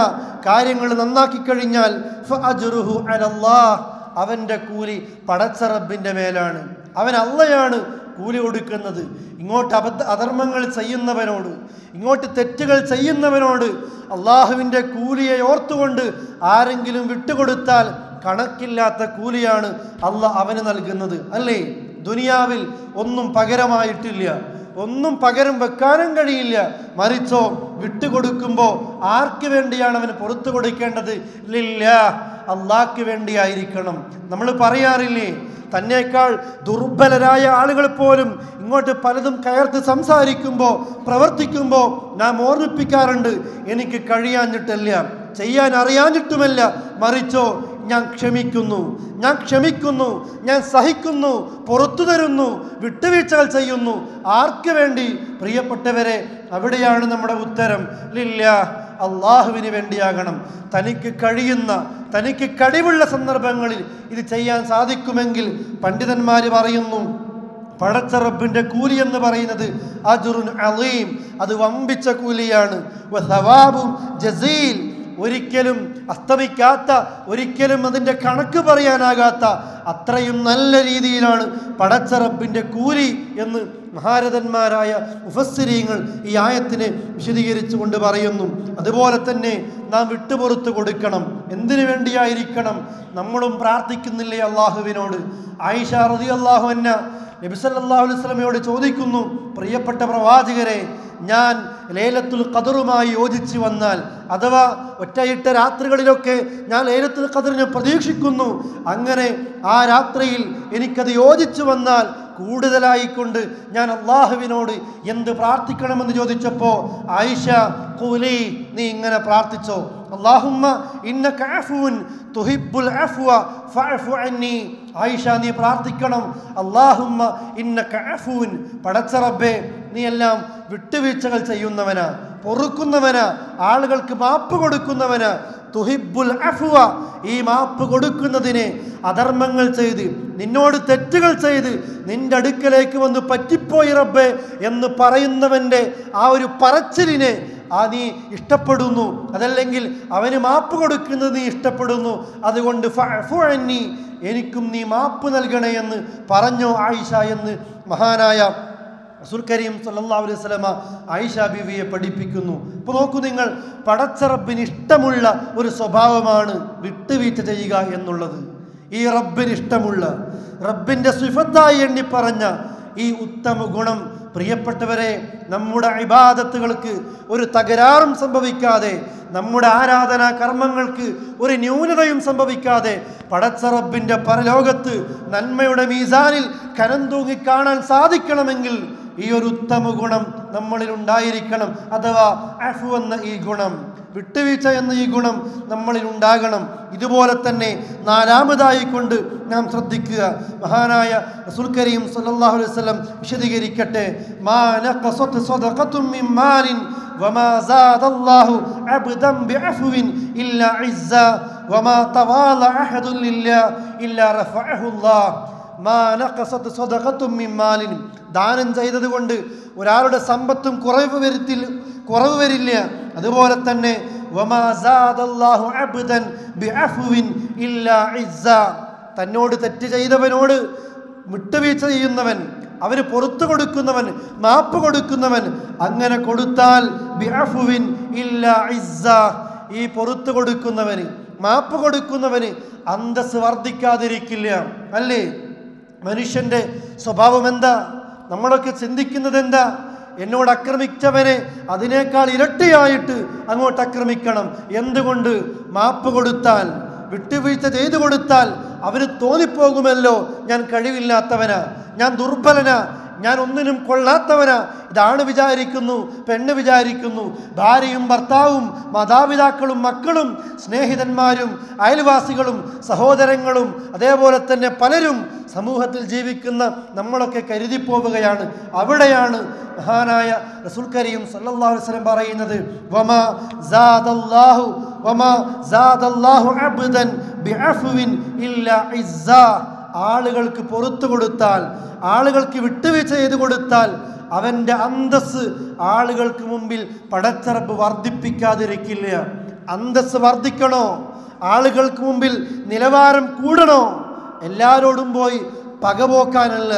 കാര്യങ്ങൾ നന്നാക്കി കഴിഞ്ഞാൽ, ഫഅജ്റുഹു അലല്ലാഹ്, അവൻ്റെ കൂലി പടച്ചറബിൻ്റെ മേലാണ്. അവൻ അള്ളയാണ് കൂലി കൊടുക്കുന്നത്. ഇങ്ങോട്ട് അധർമ്മങ്ങൾ ചെയ്യുന്നവനോട്, ഇങ്ങോട്ട് തെറ്റുകൾ ചെയ്യുന്നവനോട് അള്ളാഹുവിൻ്റെ കൂലിയെ ഓർത്തുകൊണ്ട് ആരെങ്കിലും വിട്ടുകൊടുത്താൽ കണക്കില്ലാത്ത കൂലിയാണ് അള്ളാഹ് അവന് നൽകുന്നത്, അല്ലേ? ദുനിയാവിൽ ഒന്നും പകരമായിട്ടില്ല, ഒന്നും പകരം വെക്കാനും കഴിയില്ല. മറിച്ചോ വിട്ടുകൊടുക്കുമ്പോൾ ആർക്ക് വേണ്ടിയാണ് അവന് പുറത്തു കൊടുക്കേണ്ടത്? ലില്ലാഹ്, അള്ളാഹ്ക്ക് വേണ്ടിയായിരിക്കണം. നമ്മൾ പറയാറില്ലേ, തന്നേക്കാൾ ദുർബലരായ ആളുകൾ പോലും ഇങ്ങോട്ട് പലതും കയർത്ത് സംസാരിക്കുമ്പോൾ, പ്രവർത്തിക്കുമ്പോൾ നാം ഓർമ്മിപ്പിക്കാറുണ്ട്, എനിക്ക് കഴിയാഞ്ഞിട്ടല്ല, ചെയ്യാൻ അറിയാഞ്ഞിട്ടുമല്ല, മറിച്ചോ ഞാൻ ക്ഷമിക്കുന്നു, ഞാൻ ക്ഷമിക്കുന്നു, ഞാൻ സഹിക്കുന്നു, പുറത്തു തരുന്നു, വിട്ടുവീഴ്ചകൾ ചെയ്യുന്നു. ആർക്ക് വേണ്ടി? പ്രിയപ്പെട്ടവരെ, അവിടെയാണ് നമ്മുടെ ഉത്തരം. ലില്ലാഹ്, അള്ളാഹുവിന് വേണ്ടിയാകണം. തനിക്ക് കഴിയുന്ന, തനിക്ക് കഴിവുള്ള സന്ദർഭങ്ങളിൽ ഇത് ചെയ്യാൻ സാധിക്കുമെങ്കിൽ പണ്ഡിതന്മാർ പറയുന്നു, പടച്ചറബിൻ്റെ കൂലി എന്ന് പറയുന്നത് അജ്റുൻ അളീം, അത് വമ്പിച്ച കൂലിയാണ്. വസവാബുൻ ജസീൽ, ഒരിക്കലും അസ്തമിക്കാത്ത, ഒരിക്കലും അതിൻ്റെ കണക്ക് പറയാനാകാത്ത അത്രയും നല്ല രീതിയിലാണ് പടച്ചറബിൻ്റെ കൂലി എന്ന് മഹാരഥന്മാരായ മുഫസ്സിരീങ്ങൾ ഈ ആയത്തിനെ വിശദീകരിച്ചുകൊണ്ട് പറയുന്നു. അതുപോലെ തന്നെ നാം വിട്ടുപുറത്ത് കൊടുക്കണം. എന്തിനു വേണ്ടിയായിരിക്കണം? നമ്മളും പ്രാർത്ഥിക്കുന്നില്ലേ അള്ളാഹുവിനോട്? ആയിഷ റളിയല്ലാഹു അൻഹ നബി സല്ലല്ലാഹു അലൈഹി വസല്ലമയോട് ചോദിക്കുന്നു, പ്രിയപ്പെട്ട പ്രവാചകരെ, ഞാൻ ലൈലത്തുൽ ഖദറുമായി യോജിച്ചു വന്നാൽ, അഥവാ ഒറ്റയിട്ട രാത്രികളിലൊക്കെ ഞാൻ ലൈലത്തുൽ ഖദറിനെ പ്രതീക്ഷിക്കുന്നു, അങ്ങനെ ആ രാത്രിയിൽ എനിക്കത് യോജിച്ചു വന്നാൽ കൂടുതലായിക്കൊണ്ട് ഞാൻ അള്ളാഹുവിനോട് എന്ത് പ്രാർത്ഥിക്കണമെന്ന് ചോദിച്ചപ്പോൾ ആയിഷ ഖൂലി, നീ ഇങ്ങനെ പ്രാർത്ഥിച്ചോ, അല്ലാഹുമ്മ ഇന്നക അഫ്വുൻ തുഹിബ്ബുൽ അഫ്വ ഫഅഫു അന്നി. ആയിഷ, നീ പ്രാർത്ഥിക്കണം, അല്ലാഹുമ്മ ഇന്നക അഫ്വുൻ, പടച്ച റബ്ബേ, നീ എല്ലാം വിട്ടുവീഴ്ചകൾ ചെയ്യുന്നവനാ, പൊറുക്കുന്നവനാ, ആളുകൾക്ക് മാപ്പ് കൊടുക്കുന്നവനാ. തുഹിബ്ബുൽ അഫ്വ, ഈ മാപ്പ് കൊടുക്കുന്നതിനെ, അധർമ്മങ്ങൾ ചെയ്ത് നിന്നോട് തെറ്റുകൾ ചെയ്ത് നിന്റെ അടുക്കലേക്ക് വന്ന് പറ്റിപ്പോയി റബ്ബേ എന്ന് പറയുന്നവൻ്റെ ആ ഒരു പറച്ചിലിനെ നീ ഇഷ്ടപ്പെടുന്നു, അതല്ലെങ്കിൽ അവന് മാപ്പ് കൊടുക്കുന്നത് നീ ഇഷ്ടപ്പെടുന്നു. അതുകൊണ്ട് ഫഅഫു അന്നി, എനിക്കും നീ മാപ്പ് നൽകണേ എന്ന് പറഞ്ഞോ ആയിഷ എന്ന് മഹാനായ റസൂൽ കരീം സല്ലല്ലാഹു അലൈഹി വസല്ലമ ആയിഷ ബീവിയെ പഠിപ്പിക്കുന്നു. ഇപ്പോൾ നോക്കൂ നിങ്ങൾ, പടച്ച റബ്ബിന് ഇഷ്ടമുള്ള ഒരു സ്വഭാവമാണ് വിട്ടുവീഴ്ച ചെയ്യുക എന്നുള്ളത്. ഈ റബ്ബിന് ഇഷ്ടമുള്ള, റബ്ബിൻ്റെ സിഫത്തായി എണ്ണി പറഞ്ഞ ഈ ഉത്തമ ഗുണം, പ്രിയപ്പെട്ടവരെ, നമ്മുടെ ഇബാദത്തുകൾക്ക് ഒരു തകരാറും സംഭവിക്കാതെ, നമ്മുടെ ആരാധനാ കർമ്മങ്ങൾക്ക് ഒരു ന്യൂനതയും സംഭവിക്കാതെ പടച്ച റബ്ബിൻ്റെ പരലോകത്ത് നന്മയുടെ മീസാനിൽ കനം തൂങ്ങി കാണാൻ സാധിക്കണമെങ്കിൽ ഈ ഒരു ഉത്തമ ഗുണം നമ്മളിൽ ഉണ്ടായിരിക്കണം. അഥവാ അഫു എന്ന ഈ ഗുണം, വിട്ടുവീഴ്ച എന്ന ഈ ഗുണം നമ്മളിൽ ഉണ്ടാകണം. ഇതുപോലെ തന്നെ നാലാമതായി കൊണ്ട് നാം ശ്രദ്ധിക്കുക, മഹാനായ റസൂൽ കരീം സല്ലല്ലാഹു അലൈഹി വസല്ലം വിശദീകരിക്കട്ടെ, മാ നഖസത് സദഖത്തും മിൻ മാലിൻ വമാ സാദല്ലാഹു അബ്ദൻ ബിഅഫ്വിൻ ഇല്ലാ ഇസ്സ വമാ തവാല അഹദുൻ ലില്ലാഹ് ഇല്ലാ റഫഅഹുല്ലാഹ്. മാ നഖസത് സദഖത്തും മിൻ മാലിൻ, ദാനം ചെയ്തത് കൊണ്ട് ഒരാളുടെ സമ്പത്തും കുറവ് വരില്ല. അതുപോലെ തന്നെ വമാ സാദല്ലാഹു അബ്ദൻ ബിഅഫ്വിൻ ഇല്ലാ ഇസ്സ, തന്നോട് തെറ്റ് ചെയ്തവനോട് വിട്ടുവീഴ്ച ചെയ്യുന്നവൻ, അവന് പുറത്തു കൊടുക്കുന്നവൻ, മാപ്പ് കൊടുക്കുന്നവൻ, അങ്ങനെ കൊടുത്താൽ ബിഅഫ്വിൻ ഇല്ലാ ഇസ്സ, ഈ പുറത്തു കൊടുക്കുന്നവന്, മാപ്പ് കൊടുക്കുന്നവന് അന്തസ് വർദ്ധിക്കാതിരിക്കില്ല. അല്ലേ? മനുഷ്യൻ്റെ സ്വഭാവം എന്താ? നമ്മളൊക്കെ ചിന്തിക്കുന്നത് എന്താ? എന്നോട് ആക്രമിച്ചവനെ അതിനേക്കാൾ ഇരട്ടിയായിട്ട് അങ്ങോട്ട് ആക്രമിക്കണം. എന്തുകൊണ്ട്? മാപ്പ് കൊടുത്താൽ, വിട്ടുവീഴ്ച ചെയ്തു കൊടുത്താൽ അവന് തോന്നിപ്പോകുമല്ലോ, ഞാൻ കഴിവില്ലാത്തവനാ, ഞാൻ ദുർബലനാ, ഞാൻ ഒന്നിനും കൊള്ളാത്തവനാ. ഇതാണ് വിചാരിക്കുന്നു, പെണ്ണ് വിചാരിക്കുന്നു. ഭാര്യയും ഭർത്താവും മാതാപിതാക്കളും മക്കളും സ്നേഹിതന്മാരും അയൽവാസികളും സഹോദരങ്ങളും അതേപോലെ തന്നെ പലരും സമൂഹത്തിൽ ജീവിക്കുന്ന നമ്മളൊക്കെ കരുതിപ്പോവുകയാണ്. അവിടെയാണ് മഹാനായ റസൂൽ കരീം സല്ലല്ലാഹു അലൈഹി വസല്ലം പറയുന്നത്, വമാ സാദല്ലാഹു അബ്ദൻ ബിഅഫ്വിൻ ഇല്ലാ ഇസ്സ, ആളുകൾക്ക് പുറത്തു കൊടുത്താൽ, ആളുകൾക്ക് വിട്ടുവീഴ്ച ചെയ്തു കൊടുത്താൽ അവൻ്റെ അന്തസ് ആളുകൾക്ക് മുമ്പിൽ പടച്ച റബ്ബ് വർദ്ധിപ്പിക്കാതിരിക്കില്ല. അന്തസ് വർദ്ധിക്കണോ? ആളുകൾക്ക് മുമ്പിൽ നിലവാരം കൂടണോ? എല്ലാവരോടും പോയി പകപോക്കാനല്ല,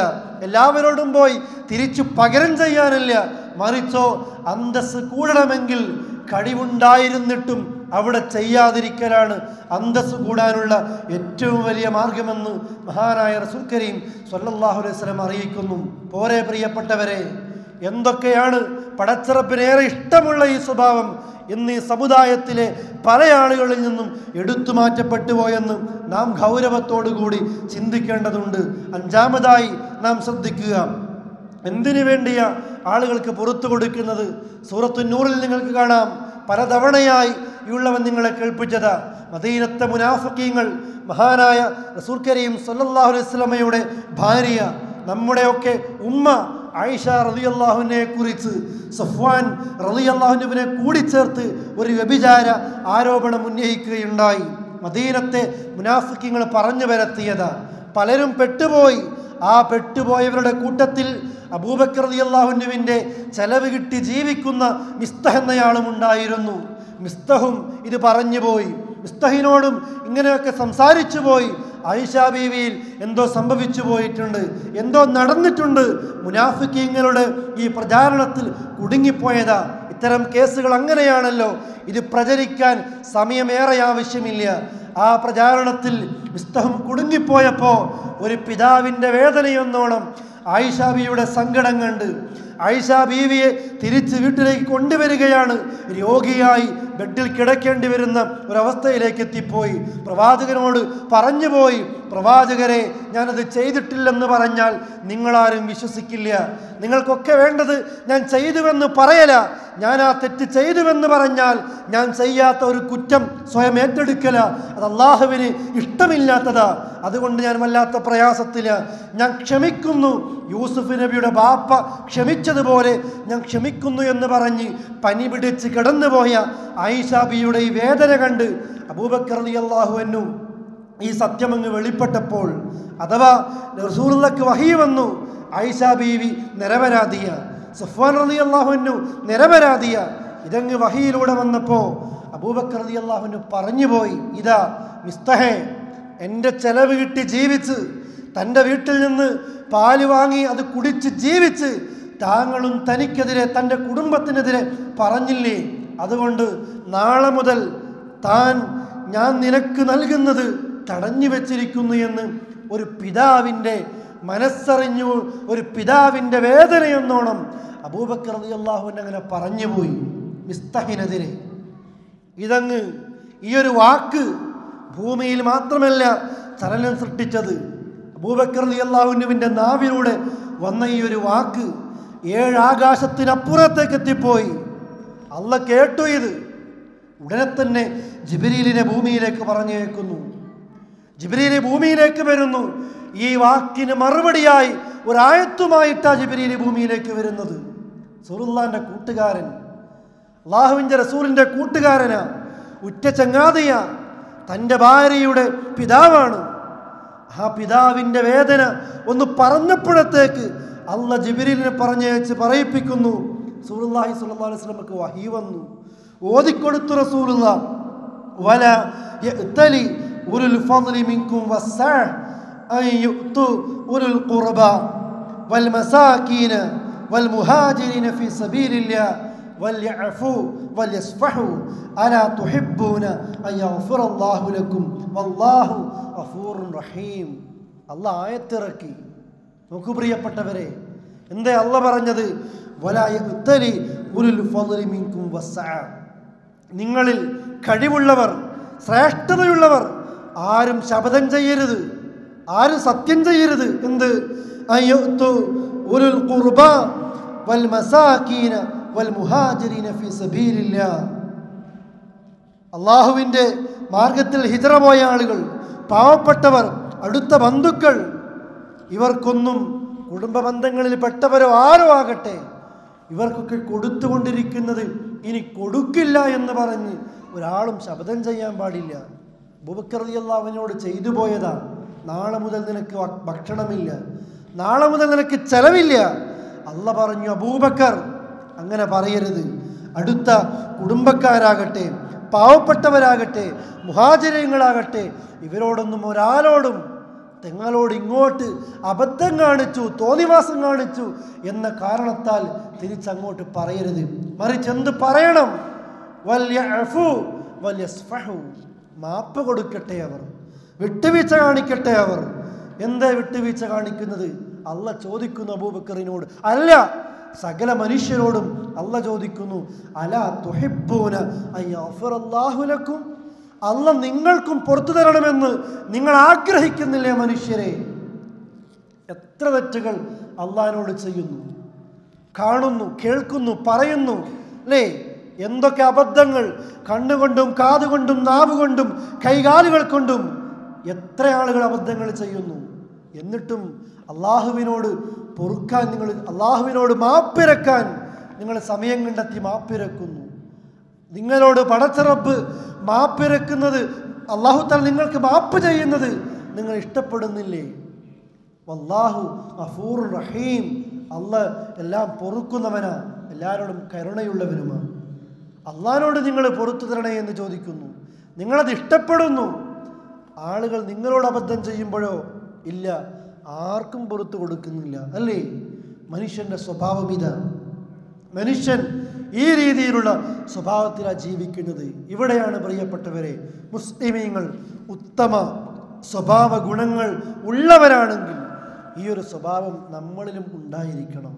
എല്ലാവരോടും പോയി തിരിച്ചു പകരം ചെയ്യാനല്ല, മറിച്ചോ അന്തസ് കൂടണമെങ്കിൽ കഴിവുണ്ടായിരുന്നിട്ടും അവിടെ ചെയ്യാതിരിക്കലാണ് അന്തസ് കൂടാനുള്ള ഏറ്റവും വലിയ മാർഗമെന്ന് മഹാനായ റസൂൽ കരീം സല്ലല്ലാഹു അലൈഹി വസല്ലം അറിയിക്കുന്നു. പോരെ പ്രിയപ്പെട്ടവരെ, എന്തൊക്കെയാണ് പടച്ചറപ്പിനേറെ ഇഷ്ടമുള്ള ഈ സ്വഭാവം ഇന്ന് ഈ സമുദായത്തിലെ പല ആളുകളിൽ നിന്നും എടുത്തു മാറ്റപ്പെട്ടു പോയെന്ന് നാം ഗൗരവത്തോടുകൂടി ചിന്തിക്കേണ്ടതുണ്ട്. അഞ്ചാമതായി നാം ശ്രദ്ധിക്കുക, എന്തിനു വേണ്ടിയാ ആളുകൾക്ക് പുറത്തു കൊടുക്കുന്നത്? സൂറത്തു നൂറിൽ നിങ്ങൾക്ക് കാണാം, പലതവണയായി ഉള്ളവൻ നിങ്ങളെ കേൾപ്പിച്ചത് മദീനത്തെ മുനാഫിഖീങ്ങൾ മഹാനായ റസൂൽ കരീം സല്ലല്ലാഹു അലൈഹി വസല്ലമയുടെ ഭാര്യ, നമ്മുടെയൊക്കെ ഉമ്മ ആയിഷ റളിയല്ലാഹുവിനെ കുറിച്ച് സഫ്വാൻ റളിയല്ലാഹുവിനെ കൂടിച്ചേർത്ത് ഒരു വ്യഭിചാര ആരോപണം ഉന്നയിക്കുകയുണ്ടായി. മദീനത്തെ മുനാഫിഖീങ്ങൾ പറഞ്ഞു വരത്തിയതാ. പലരും പെട്ടുപോയി. ആ പെട്ടുപോയവരുടെ കൂട്ടത്തിൽ അബൂബക്കർ റളിയല്ലാഹുവിൻ്റെ ചെലവ് കിട്ടി ജീവിക്കുന്ന മിസ്തഹ് എന്നയാളും ഉണ്ടായിരുന്നു. മിസ്തഹും ഇത് പറഞ്ഞു പോയി. മിസ്തഹിനോടും ഇങ്ങനെയൊക്കെ സംസാരിച്ചു പോയി. ആയിഷ ബീവിയിൽ എന്തോ സംഭവിച്ചു പോയിട്ടുണ്ട്, എന്തോ നടന്നിട്ടുണ്ട്, മുനാഫിക്കീങ്ങളുടെ ഈ പ്രചാരണത്തിൽ കുടുങ്ങിപ്പോയതാ. ഇത്തരം കേസുകൾ അങ്ങനെയാണല്ലോ. ഇത് പ്രചരിക്കാൻ സമയമേറെ ആവശ്യമില്ല. ആ പ്രചാരണത്തിൽ മിസ്തഹും കുടുങ്ങിപ്പോയപ്പോൾ ഒരു പിതാവിൻ്റെ വേദനയെന്നോണം ആയിഷ ബീവിയുടെ സങ്കടം കണ്ട് ആയിഷ ബീവിയെ തിരിച്ച് വീട്ടിലേക്ക് കൊണ്ടുവരികയാണ്. രോഗിയായി ബെഡിൽ കിടക്കേണ്ടി വരുന്ന ഒരവസ്ഥയിലേക്ക് എത്തിപ്പോയി. പ്രവാചകനോട് പറഞ്ഞുപോയി, പ്രവാചകരെ ഞാനത് ചെയ്തിട്ടില്ലെന്ന് പറഞ്ഞാൽ നിങ്ങളാരും വിശ്വസിക്കില്ല. നിങ്ങൾക്കൊക്കെ വേണ്ടത് ഞാൻ ചെയ്തുവെന്ന് പറയല, ഞാൻ ആ തെറ്റ് ചെയ്തുവെന്ന് പറഞ്ഞാൽ ഞാൻ ചെയ്യാത്ത ഒരു കുറ്റം സ്വയം ഏറ്റെടുക്കല. അത് അള്ളാഹുവിന് ഇഷ്ടമില്ലാത്തതാ. അതുകൊണ്ട് ഞാൻ വല്ലാത്ത പ്രയാസത്തില. ഞാൻ ക്ഷമിക്കുന്നു, യൂസുഫ് നബിയുടെ ബാപ്പ ക്ഷമിച്ചതുപോലെ ഞാൻ ക്ഷമിക്കുന്നു എന്ന് പറഞ്ഞ് പനി പിടിച്ച് കിടന്നുപോയ ആയിഷ ബീവിയുടെ ഈ വേദന കണ്ട് അബൂബക്കർ റളിയല്ലാഹു അൻഹു ഈ സത്യമങ്ങ് വെളിപ്പെട്ടപ്പോൾ, അഥവാ റസൂലുള്ളാഹിക്ക് വഹി വന്നു, ആയിഷ ബീവി നിരപരാധിയ, സഫ്വാൻ റളിയല്ലാഹു അൻഹു നിരപരാധിയ, ഇതങ്ങ് വഹിയിലൂടെ വന്നപ്പോൾ അബൂബക്കർ റളിയല്ലാഹു അൻഹു പറഞ്ഞുപോയി, ഇതാ മിസ്തഹേ, എൻ്റെ ചെലവ് കിട്ടി ജീവിച്ച് തൻ്റെ വീട്ടിൽ നിന്ന് പാല് വാങ്ങി അത് കുടിച്ച് ജീവിച്ച് താങ്കളും തനിക്കെതിരെ തൻ്റെ കുടുംബത്തിനെതിരെ പറഞ്ഞില്ലേ? അതുകൊണ്ട് നാളെ മുതൽ ഞാൻ നിനക്ക് നൽകുന്നത് തടഞ്ഞു വെച്ചിരിക്കുന്നു എന്ന് ഒരു പിതാവിൻ്റെ മനസ്സറിഞ്ഞു, ഒരു പിതാവിൻ്റെ വേദനയെന്നോണം അബൂബക്കർ റളിയല്ലാഹു അൻഹു അങ്ങനെ പറഞ്ഞുപോയി മിസ്തഹിനെതിരെ. ഇതങ്ങ് ഈ ഒരു വാക്ക് ഭൂമിയിൽ മാത്രമല്ല ചലനം സൃഷ്ടിച്ചത്. അബൂബക്കർ റളിയല്ലാഹു അൻഹുവിൻ്റെ നാവിലൂടെ വന്ന ഈ ഒരു വാക്ക് 7 ആകാശത്തിനപ്പുറത്തേക്ക് എത്തിപ്പോയി. അള്ളാഹ് കേട്ടു. ഇത് ഉടനെ തന്നെ ജിബ്രീലിനെ ഭൂമിയിലേക്ക് പറഞ്ഞേക്കുന്നു. ജിബ്രീൽ ഭൂമിയിലേക്ക് വരുന്നു. ഈ വാക്കിന് മറുപടിയായി ഒരായത്തുമായിട്ടാണ് ജിബ്രീൽ ഭൂമിയിലേക്ക് വരുന്നത്. റസൂലുള്ളാഹിന്റെ കൂട്ടുകാരൻ, അല്ലാഹുവിൻ്റെ റസൂലിൻ്റെ കൂട്ടുകാരനാ, ഉറ്റ ചങ്ങാതിയാ, തൻ്റെ ഭാര്യയുടെ പിതാവാണ്. ആ പിതാവിൻ്റെ വേദന ഒന്ന് പറഞ്ഞപ്പോഴത്തേക്ക് അള്ളാഹ് ജിബ്രീലിനെ പറഞ്ഞയച്ച് പറയിപ്പിക്കുന്നു. റസൂലുള്ളാഹി സ്വല്ലല്ലാഹു അലൈഹി വസല്ലമക്ക് വഹി വന്നു, ഓതിക്കൊടുത്തു റസൂലുള്ളാഹ്, വല യഅ്തലി ഉലുൽ ഫദ്ലി മിൻകും വസ്സഅ അൻ യുഅ്തു ഉലുൽ ഖുർബ വൽ മസാകീന വൽ മുഹാജിരീന ഫീ സബീലില്ലാഹ് വൽയഅഫു വൽയസ്ഫഹു അലാ തുഹിബ്ബൂന അൻ യഗ്ഫിറല്ലാഹു ലക്കും വല്ലാഹു ഗഫൂറുർ റഹീം. അല്ലാഹ് ആയത്തിറക്കി. നോക്കൂ പ്രിയപ്പെട്ടവരെ, എന്താ അല്ലാഹ് പറഞ്ഞത്? വലാ യഅ്തലി ഉലുൽ ഫദ്ലി മിൻകും വസ്സഅ, നിങ്ങളിൽ കഴിവുള്ളവർ, ശ്രേഷ്ഠതയുള്ളവർ ആരും ശപഥം ചെയ്യരുത്, ആരും സത്യം ചെയ്യരുത്. എന്ത്? അൻ യുഅ്തു ഉലുൽ ഖുർബ വൽ മസാകീന വൽ മുഹാജിരീന ഫീ സബീലില്ലാഹ്, അല്ലാഹുവിൻ്റെ മാർഗത്തിൽ ഹിജ്റ പോയ ആളുകൾ, പാവപ്പെട്ടവർ, അടുത്ത ബന്ധുക്കൾ, ഇവർക്കൊന്നും കുടുംബ ബന്ധങ്ങളിൽ പെട്ടവരോ ആരോ ആകട്ടെ, ഇവർക്കൊക്കെ കൊടുത്തുകൊണ്ടിരിക്കുന്നത് ഇനി കൊടുക്കില്ല എന്ന് പറഞ്ഞ് ഒരാളും ശപഥം ചെയ്യാൻ പാടില്ല. അബൂബക്കർ റളിയല്ലാഹു അൻഹുവിനോട് ചെയ്തു പോയതാ, നാളെ മുതൽ നിനക്ക് ഭക്ഷണമില്ല, നാളെ മുതൽ നിനക്ക് ചെലവില്ല. അല്ലാഹ് പറഞ്ഞു, അബൂബക്കർ അങ്ങനെ പറയരുത്. അടുത്ത കുടുംബക്കാരാകട്ടെ, പാവപ്പെട്ടവരാകട്ടെ, മുഹാജിരീങ്ങളാകട്ടെ, ഇവരോടൊന്നും ഒരാളോടും തങ്ങളോട് ഇങ്ങോട്ട് അബദ്ധം കാണിച്ചു, തോന്നിവാസം കാണിച്ചു എന്ന കാരണത്താൽ തിരിച്ചങ്ങോട്ട് പറയരുത്. മറിച്ച് എന്ത് പറയണം? വൽയഅഫു വൽയസ്ഫഹു, മാപ്പ് കൊടുക്കട്ടെ അവർ, വിട്ടുവീഴ്ച കാണിക്കട്ടെ അവർ. എന്താ വിട്ടുവീഴ്ച കാണിക്കുന്നത്? അള്ളാഹ് ചോദിക്കുന്നു അബൂബക്കറിനോട് അല്ല, സകല മനുഷ്യരോടും അള്ളാഹ് ചോദിക്കുന്നു, അലാ തുഹിബ്ബൂന അൻ യഗ്ഫിറല്ലാഹു ലക്കും, അള്ളാഹ് നിങ്ങൾക്കും പുറത്തു തരണമെന്ന് നിങ്ങൾ ആഗ്രഹിക്കുന്നില്ലേ മനുഷ്യരെ? എത്ര തെറ്റുകൾ അള്ളാഹിനോട് ചെയ്യുന്നു, കാണുന്നു, കേൾക്കുന്നു, പറയുന്നു അല്ലേ? എന്തൊക്കെ അബദ്ധങ്ങൾ കണ്ണുകൊണ്ടും കാതുകൊണ്ടും നാവുകൊണ്ടും കൈകാലുകൾ കൊണ്ടും എത്ര ആളുകൾ അബദ്ധങ്ങൾ ചെയ്യുന്നു. എന്നിട്ടും അള്ളാഹുവിനോട് പൊറുക്കാൻ നിങ്ങൾ, അള്ളാഹുവിനോട് മാപ്പിരക്കാൻ നിങ്ങൾ സമയം കണ്ടെത്തി മാപ്പിരക്കുന്നു. നിങ്ങളോട് പടച്ച റബ്ബ് മാപ്പിരക്കുന്നത്, അള്ളാഹു തആല നിങ്ങൾക്ക് മാപ്പ് ചെയ്യുന്നത് നിങ്ങൾ ഇഷ്ടപ്പെടുന്നില്ലേ? വല്ലാഹു ഗഫൂറുർ റഹീം, അള്ളാഹ് എല്ലാം പൊറുക്കുന്നവനാ, എല്ലാവരോടും കരുണയുള്ളവനുമാണ്. അള്ളാഹിനോട് നിങ്ങൾ പൊറുത്തു തരണേ എന്ന് ചോദിക്കുന്നു. നിങ്ങളത് ഇഷ്ടപ്പെടുന്നു. ആളുകൾ നിങ്ങളോട് അബദ്ധം ചെയ്യുമ്പോഴോ ഇല്ല, ആർക്കും പുറത്തു കൊടുക്കുന്നില്ല. അല്ലേ? മനുഷ്യൻ്റെ സ്വഭാവം ഇതാണ്. മനുഷ്യൻ ഈ രീതിയിലുള്ള സ്വഭാവത്തിലാണ് ജീവിക്കുന്നത്. ഇവിടെയാണ് പ്രിയപ്പെട്ടവരെ, മുസ്ലിമീങ്ങൾ ഉത്തമ സ്വഭാവ ഗുണങ്ങൾ ഉള്ളവരാണെങ്കിൽ ഈ ഒരു സ്വഭാവം നമ്മളിലും ഉണ്ടായിരിക്കണം.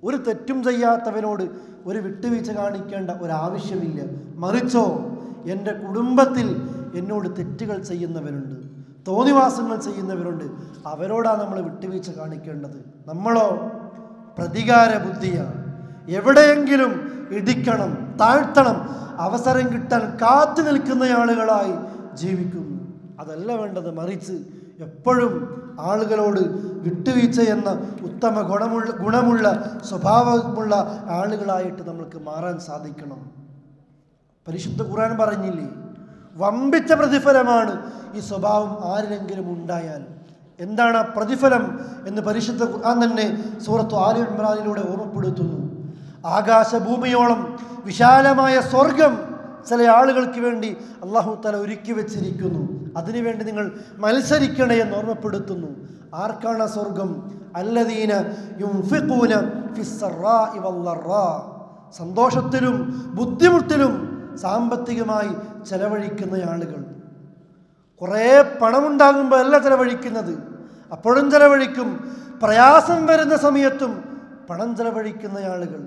ഒരു തെറ്റും ചെയ്യാത്തവനോട് ഒരു വിട്ടുവീഴ്ച കാണിക്കേണ്ട ഒരാവശ്യമില്ല. മറിച്ചോ, എൻ്റെ കുടുംബത്തിൽ എന്നോട് തെറ്റുകൾ ചെയ്യുന്നവരുണ്ട്, തോന്നിവാസങ്ങൾ ചെയ്യുന്നവരുണ്ട്, അവരോടാണ് നമ്മൾ വിട്ടുവീഴ്ച കാണിക്കേണ്ടത്. നമ്മളോ പ്രതികാര ബുദ്ധിയാണ്. എവിടെയെങ്കിലും ഇടിക്കണം, താഴ്ത്തണം, അവസരം കിട്ടാൻ കാത്തു നിൽക്കുന്ന ആളുകളായി ജീവിക്കുന്നു. അതല്ല വേണ്ടത്. മറിച്ച് എപ്പോഴും ആളുകളോട് വിട്ടുവീഴ്ച എന്ന ഉത്തമ ഗുണമുള്ള സ്വഭാവമുള്ള ആളുകളായിട്ട് നമ്മൾക്ക് മാറാൻ സാധിക്കണം. പരിശുദ്ധ ഖുർആൻ പറഞ്ഞില്ലേ, വമ്പിച്ച പ്രതിഫലമാണ് ഈ സ്വഭാവം ആരിലെങ്കിലും ഉണ്ടായാൽ. എന്താണ് പ്രതിഫലം എന്ന് പരിശുദ്ധ ഖുർആൻ തന്നെ സൂറത്ത് ആലി ഇംറാനിലൂടെ ഓർമ്മപ്പെടുത്തുന്നു. ആകാശഭൂമിയോളം വിശാലമായ സ്വർഗം ചില ആളുകൾക്ക് വേണ്ടി അല്ലാഹു തആല ഒരുക്കി വെച്ചിരിക്കുന്നു. അതിനുവേണ്ടി നിങ്ങൾ മത്സരിക്കണേ എന്ന് ഓർമ്മപ്പെടുത്തുന്നു. ആർക്കാണ് സ്വർഗം? അല്ലദീന യുൻഫിഖൂന ഫിസ്സറാഇ വല്ലറാ, സന്തോഷത്തിലും ബുദ്ധിമുട്ടിലും സാമ്പത്തികമായി ചെലവഴിക്കുന്ന ആളുകൾ. കുറേ പണമുണ്ടാകുമ്പോൾ അല്ല ചെലവഴിക്കുന്നത്, അപ്പോഴും ചെലവഴിക്കും. പ്രയാസം വരുന്ന സമയത്തും പണം ചെലവഴിക്കുന്ന ആളുകൾ.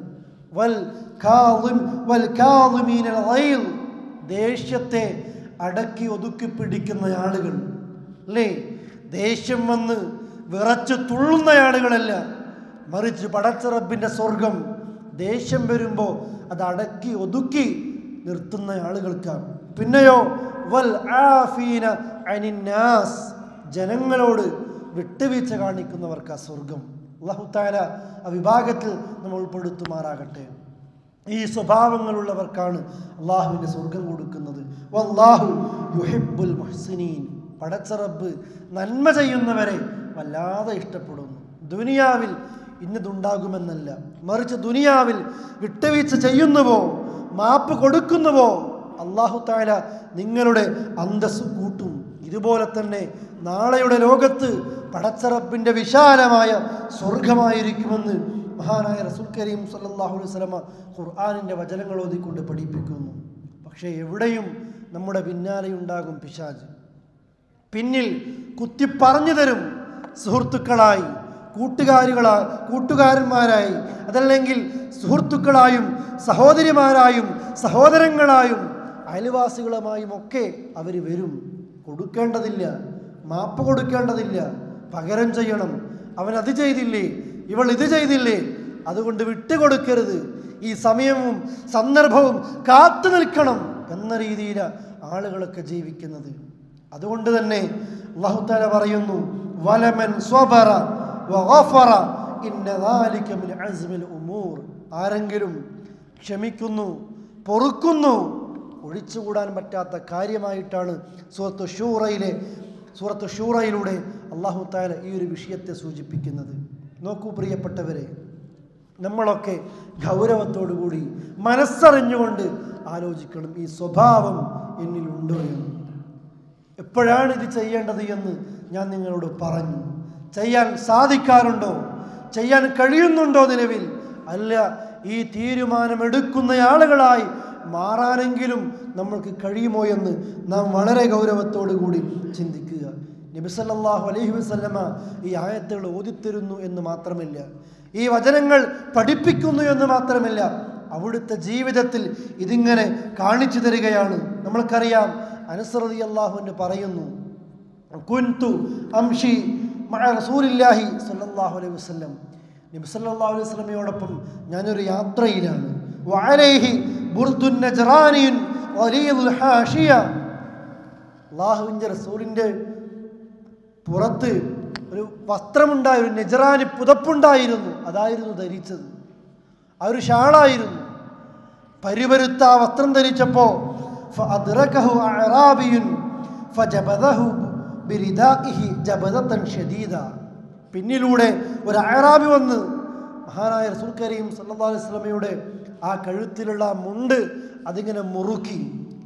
ദേഷ്യത്തെ അടക്കി ഒതുക്കി പിടിക്കുന്ന ആളുകൾ. അല്ലേ? ദേഷ്യം വന്ന് വിറച്ച് തുള്ളുന്ന ആളുകളല്ല, മറിച്ച് പടച്ച റബ്ബിൻ്റെ സ്വർഗം ദേഷ്യം വരുമ്പോൾ അത് അടക്കി ഒതുക്കി നിർത്തുന്ന ആളുകൾക്കാണ്. പിന്നെയോ വൽ ആഫീന അനിന്നാസ്, ജനങ്ങളോട് വിട്ടുവീഴ്ച കാണിക്കുന്നവർക്കാ സ്വർഗം. അല്ലാഹു തആല ആ വിഭാഗത്തിൽ നമ്മൾ ഉൾപ്പെടുത്തുമാറാകട്ടെ. ഈ സ്വഭാവങ്ങളുള്ളവർക്കാണ് അള്ളാഹുവിൻ്റെ സ്വർഗം കൊടുക്കുന്നത്. വല്ലാഹു യുഹിബ്ബുൽ മുഹ്സിനീൻ, പടച്ച റബ്ബ് നന്മ ചെയ്യുന്നവരെ വല്ലാതെ ഇഷ്ടപ്പെടുന്നു. ദുനിയാവിൽ ഇന്നതുണ്ടാകുമെന്നല്ല, മറിച്ച് ദുനിയാവിൽ വിട്ടുവീഴ്ച ചെയ്യുന്നുവോ, മാപ്പ് കൊടുക്കുന്നുവോ, അല്ലാഹു തആല നിങ്ങളുടെ അന്തസ്സ് കൂട്ടും. ഇതുപോലെ തന്നെ നാളെയുടെ ലോകത്ത് പടച്ച റബ്ബിൻ്റെ വിശാലമായ സ്വർഗമായിരിക്കുമെന്ന് മഹാനായ റസൂൽ കരീം സല്ലല്ലാഹു അലൈഹി വസല്ലമ ഖുർആനിൻ്റെ വചനങ്ങൾ ഓതിക്കൊണ്ട് പഠിപ്പിക്കുന്നു. പക്ഷേ എവിടെയും നമ്മുടെ പിന്നാലെയുണ്ടാകും പിശാച്. പിന്നിൽ കുത്തി പറഞ്ഞു തരും. സുഹൃത്തുക്കളായി, കൂട്ടുകാരന്മാരായി, അതല്ലെങ്കിൽ സുഹൃത്തുക്കളായും സഹോദരിമാരായും സഹോദരങ്ങളായും അയൽവാസികളുമായും ഒക്കെ അവർ വരും. കൊടുക്കേണ്ടതില്ല, മാപ്പ് കൊടുക്കേണ്ടതില്ല, പകരം ചെയ്യണം. അവൻ അത് ചെയ്തില്ലേ, ഇവൾ ഇത് ചെയ്തില്ലേ, അതുകൊണ്ട് വിട്ടുകൊടുക്കരുത്. ഈ സമയവും സന്ദർഭവും കാത്തു നിൽക്കണം എന്ന രീതിയിൽ ആളുകളൊക്കെ ജീവിക്കുന്നത്. അതുകൊണ്ട് തന്നെ അല്ലാഹു തആല പറയുന്നു, വലമൻ സ്വബറ വഗഫറ ഇന്ന ദാലിക മിൻ അസ്മിൽ ഉമൂർ, ആരെങ്കിലും ക്ഷമിക്കുന്നു, പൊറുക്കുന്നു, ഒഴിച്ചുകൂടാൻ പറ്റാത്ത കാര്യമായിട്ടാണ് സൂറത്ത് ഷൂറയിലൂടെ അല്ലാഹു തആല ഈ ഒരു വിഷയത്തെ സൂചിപ്പിക്കുന്നത്. നോക്കൂ പ്രിയപ്പെട്ടവരെ, നമ്മളൊക്കെ ഗൗരവത്തോടുകൂടി മനസ്സറിഞ്ഞുകൊണ്ട് ആലോചിക്കണം, ഈ സ്വഭാവം എന്നിലുണ്ടോ എന്ന്. എപ്പോഴാണ് ഇത് ചെയ്യേണ്ടത് എന്ന് ഞാൻ നിങ്ങളോട് പറഞ്ഞു. ചെയ്യാൻ സാധിക്കാറുണ്ടോ? ചെയ്യാൻ കഴിയുന്നുണ്ടോ നിലവിൽ? അല്ല, ഈ തീരുമാനമെടുക്കുന്ന ആളുകളായി മാറാനെങ്കിലും നമ്മൾക്ക് കഴിയുമോ എന്ന് നാം വളരെ ഗൗരവത്തോടു കൂടി ചിന്തിക്കുക. നബി സല്ലല്ലാഹു അലൈഹി വസല്ലമ ഈ ആയത്തുകൾ ഓതിത്തരുന്നു എന്ന് മാത്രമല്ല, ഈ വചനങ്ങൾ പഠിപ്പിക്കുന്നു എന്ന് മാത്രമല്ല, അവിടുത്തെ ജീവിതത്തിൽ ഇതിങ്ങനെ കാണിച്ചു തരികയാണ്. നമ്മൾക്കറിയാം, അനസ് റളിയല്ലാഹു അൻഹു പറയുന്നു, കുൻതു അംശി മഅ റസൂലില്ലാഹി സ്വല്ലല്ലാഹു അലൈഹി വസല്ലം, നബി സല്ലല്ലാഹു അലൈഹി വസല്ലമയോടൊപ്പം ഞാനൊരു യാത്രയിലാണ്. വഅലൈഹി ബുർദുൻ നജ്റാനിൻ വലീദുൽ ഹാഷിയ, അല്ലാഹുവിൻ്റെ റസൂലിൻ്റെ പുറത്ത് ഒരു വസ്ത്രമുണ്ടായി, ഒരു നജ്റാനി പുതപ്പുണ്ടായിരുന്നു, അതായിരുന്നു ധരിച്ചത്. ആ ഒരു ഷാളായിരുന്നു. പരിവരുത്ത ആ വസ്ത്രം ധരിച്ചപ്പോൾ ഫഅദ്റകഹു അഅറാബിയുൻ ഫജബദഹു ബിരിദാഇഹി ജബദതൻ ഷദീദ, പിന്നിലൂടെ ഒരു അഅറാബി വന്ന് മഹാനായ റസൂൽ കരീം സല്ലല്ലാഹു അലൈഹി വസല്ലമയുടെ ആ കഴുത്തിലുള്ള മുണ്ട് അതിങ്ങനെ മുറുക്കി.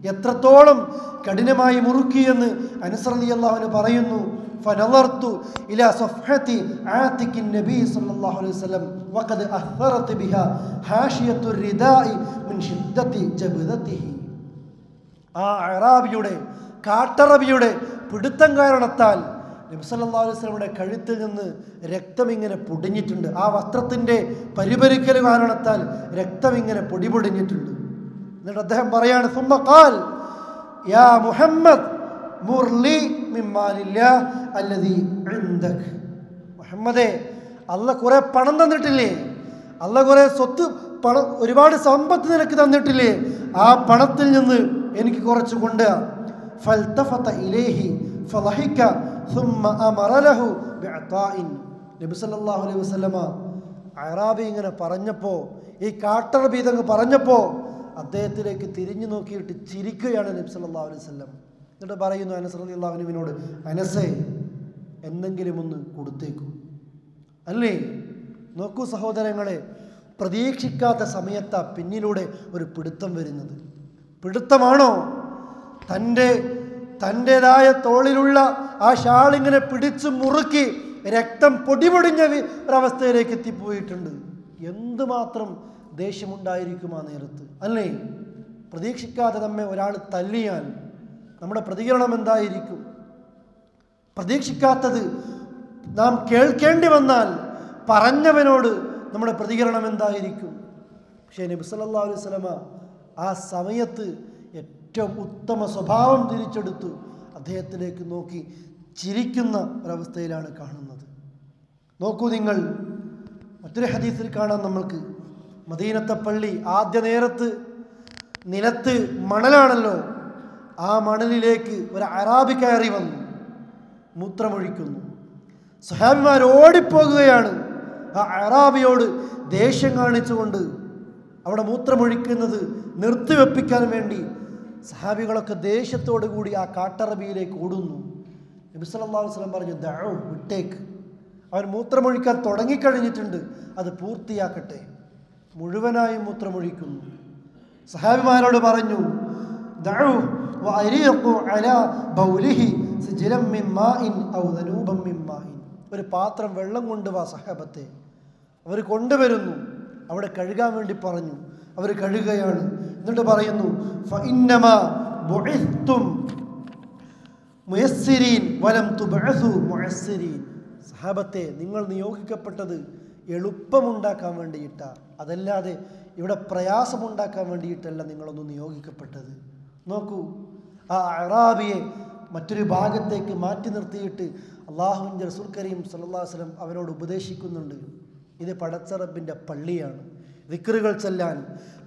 എത്രത്തോളം കഠിനമായി മുറുക്കിയെന്ന് അനസ് റളിയല്ലാഹു അൻഹു പറയുന്നു. ഫനളർതു ഇലാ സഫഹതി ആതിഖി നബി സല്ലല്ലാഹു അലൈഹി വസല്ലം വഖദ് അഹ്റത് ബിഹാ ഹാഷിയത്തു റിദാഇ മിൻ ശിദ്ദതി ജബ്ദതിഹി. ആ അറാബിയുടെ കാട്ടറബിയുടെ പിടുത്തം കാരണത്താൽ നബി സല്ലല്ലാഹു അലൈഹി വസല്ലമയുടെ കഴുത്തിൽ നിന്ന് രക്തം ഇങ്ങനെ പൊടിഞ്ഞിട്ടുണ്ട്. ആ വസ്ത്രത്തിൻ്റെ പരിപരിക്കൽ കാരണത്താൽ രക്തം ഇങ്ങനെ പൊടിപൊടിഞ്ഞിട്ടുണ്ട്. എന്നിട്ട് അദ്ദേഹം പറയാണ്, സുമ്മ ഖാൽ യാ മുഹമ്മദ് മുർലി മിൻ മാലില്ലാഹ് അല്ലദീ ഇൻദക്. മുഹമ്മദേ, അല്ലാഹ് കുറെ പണം തന്നിട്ടില്ലേ? അല്ലാഹ് കുറെ സ്വത്ത് പണം ഒരുപാട് സമ്പത്ത് നിനക്ക് തന്നിട്ടില്ലേ? ആ പണത്തിൽ നിന്ന് എനിക്ക് കുറച്ച് കൊണ്ട്. ഫൽതഫത ഇലൈഹി ഫളഹിക ثم امر له بعطاء. നബി സല്ലല്ലാഹു അലൈഹി വസല്ലമ അറാബി ഇങ്ങനെ പറഞ്ഞപ്പോൾ, ഈ കാട്ടറബി ഇതങ്ങ് പറഞ്ഞപ്പോൾ അദ്ദേഹത്തിലേക്ക് തിരിഞ്ഞു നോക്കിയിട്ട് ചിരിക്കുകയാണ് നബി സല്ലല്ലാഹു അലൈഹി വസല്ലം. എന്നിട്ട് പറയുന്നു അനസ് റളിയല്ലാഹു അൻഹുവിനോട്, അനസേ, എന്തെങ്കിലും ഒന്ന് കൊടുത്തേക്കൂ അല്ലേ? നോക്കൂ സഹോദരങ്ങളെ, പ്രതീക്ഷിക്കാത്ത സമയത്താ പിന്നിലൂടെ ഒരു പിടുത്തം വരുന്നത്. പിടുത്തമാണോ? തൻ്റെതായ തോളിലുള്ള ആ ഷാളിങ്ങനെ പിടിച്ചു മുറുക്കി രക്തം പൊടിപൊടിഞ്ഞ ഒരവസ്ഥയിലേക്ക് എത്തിപ്പോയിട്ടുണ്ട്. എന്തുമാത്രം ദേഷ്യമുണ്ടായിരിക്കും ആ നേരത്ത് അല്ലേ? പ്രതീക്ഷിക്കാതെ നമ്മെ ഒരാൾ തല്ലിയാൽ നമ്മുടെ പ്രതികരണം എന്തായിരിക്കും? പ്രതീക്ഷിക്കാത്തത് നാം കേൾക്കേണ്ടി വന്നാൽ പറഞ്ഞവനോട് നമ്മുടെ പ്രതികരണം എന്തായിരിക്കും? പക്ഷേ നബി സല്ലല്ലാഹു അലൈഹി വസല്ലമ ആ സമയത്ത് ഏറ്റവും ഉത്തമ സ്വഭാവം തിരിച്ചെടുത്തു അദ്ദേഹത്തിലേക്ക് നോക്കി ചിരിക്കുന്ന ഒരവസ്ഥയിലാണ് കാണുന്നത്. നോക്കൂ നിങ്ങൾ, മറ്റൊരു ഹദീസിൽ കാണാം നമ്മൾക്ക്, മദീനത്തെ പള്ളി ആദ്യ നേരത്ത് നിലത്ത് മണലാണല്ലോ, ആ മണലിലേക്ക് ഒരു അറാബി കയറി വന്നു, മൂത്രമൊഴിക്കുന്നു. സ്വഹാബിമാർ ഓടിപ്പോകുകയാണ്. ആ അറാബിയോട് ദേഷ്യം കാണിച്ചുകൊണ്ട് അവിടെ മൂത്രമൊഴിക്കുന്നത് നിർത്തിവെപ്പിക്കാൻ വേണ്ടി സഹാബികളൊക്കെ ദേഷ്യത്തോടു കൂടി ആ കാട്ടറബിയിലേക്ക് ഓടുന്നു. നബി സല്ലല്ലാഹു അലൈഹി വസല്ലം പറഞ്ഞു, ദഅു, വിട്ടേക്ക്, അവൻ മൂത്രമൊഴിക്കാൻ തുടങ്ങിക്കഴിഞ്ഞിട്ടുണ്ട്, അത് പൂർത്തിയാക്കട്ടെ. മുഴുവനായും മൂത്രമൊഴിക്കുന്നു. സഹാബിമാരോട് പറഞ്ഞു, ദഅു വഅരീഖു അലാ ബൗലിഹി സിജ്ലം മിൻ മാഇൻ ഔ ദനൂബൻ മിൻ മാഇൻ. ഒരു പാത്രം വെള്ളം കൊണ്ടുവാ സഹാബത്തെ. അവർ കൊണ്ടുവരുന്നു. അവിടെ കഴുകാൻ വേണ്ടി പറഞ്ഞു. അവർ കഴുകുകയാണ്. എന്നിട്ട് പറയുന്നു, ഫഇന്നമാ ബുഇസ്തും മുയസ്സിരീൻ വലം തുബഅസു മുഅസ്സിരീൻ. സഹാബത്തെ, നിങ്ങൾ നിയോഗിക്കപ്പെട്ടത് എളുപ്പമുണ്ടാക്കാൻ വേണ്ടിയിട്ടാ, അതല്ലാതെ ഇവിടെ പ്രയാസമുണ്ടാക്കാൻ വേണ്ടിയിട്ടല്ല നിങ്ങളൊന്നും നിയോഗിക്കപ്പെട്ടത്. നോക്കൂ, ആ അറാബിയെ മറ്റൊരു ഭാഗത്തേക്ക് മാറ്റി നിർത്തിയിട്ട് അള്ളാഹുവിൻ്റെ റസൂൽ കരീം സല്ലല്ലാഹു അലൈഹി വസല്ലം അവനോട് ഉപദേശിക്കുന്നുണ്ട്. ഇത് പടച്ച റബ്ബിൻ്റെ പള്ളിയാണ്. ദിക്റുകൾ ചൊല്ലാൻ,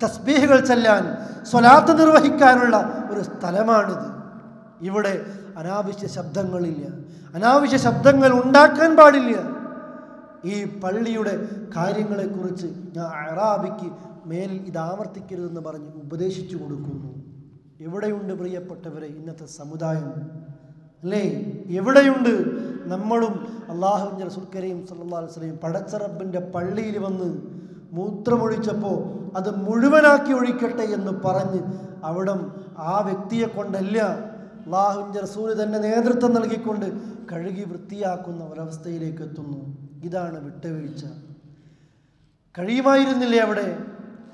തസ്ബീഹുകൾ ചൊല്ലാൻ, സ്വലാത്ത് നിർവഹിക്കാനുള്ള ഒരു സ്ഥലമാണിത്. ഇവിടെ അനാവശ്യ ശബ്ദങ്ങളില്ല, അനാവശ്യ ശബ്ദങ്ങൾ ഉണ്ടാക്കാൻ പാടില്ല. ഈ പള്ളിയുടെ കാര്യങ്ങളെക്കുറിച്ച് ഞാൻ അറാബിക്ക് മേലിൽ ഇത് ആവർത്തിക്കരുതെന്ന് പറഞ്ഞ് ഉപദേശിച്ചു കൊടുക്കുന്നു. എവിടെയുണ്ട് പ്രിയപ്പെട്ടവരെ ഇന്നത്തെ സമുദായം അല്ലേ? എവിടെയുണ്ട്? നമ്മളും അള്ളാഹുവിൻ്റെ റസൂൽ കരീം സല്ലല്ലാഹു അലൈഹി വസല്ലം പടച്ച റബ്ബിൻ്റെ പള്ളിയിൽ വന്ന് മൂത്രമൊഴിച്ചപ്പോൾ അത് മുഴുവനാക്കി ഒഴിക്കട്ടെ എന്ന് പറഞ്ഞ് അവിടം ആ വ്യക്തിയെ കൊണ്ടല്ല, അള്ളാഹുവിൻ്റെ റസൂൽ തന്നെ നേതൃത്വം നൽകിക്കൊണ്ട് കഴുകി വൃത്തിയാക്കുന്ന ഒരവസ്ഥയിലേക്ക് എത്തുന്നു. ഇതാണ് വിട്ടുവീഴ്ച. കഴിയുമായിരുന്നില്ലേ അവിടെ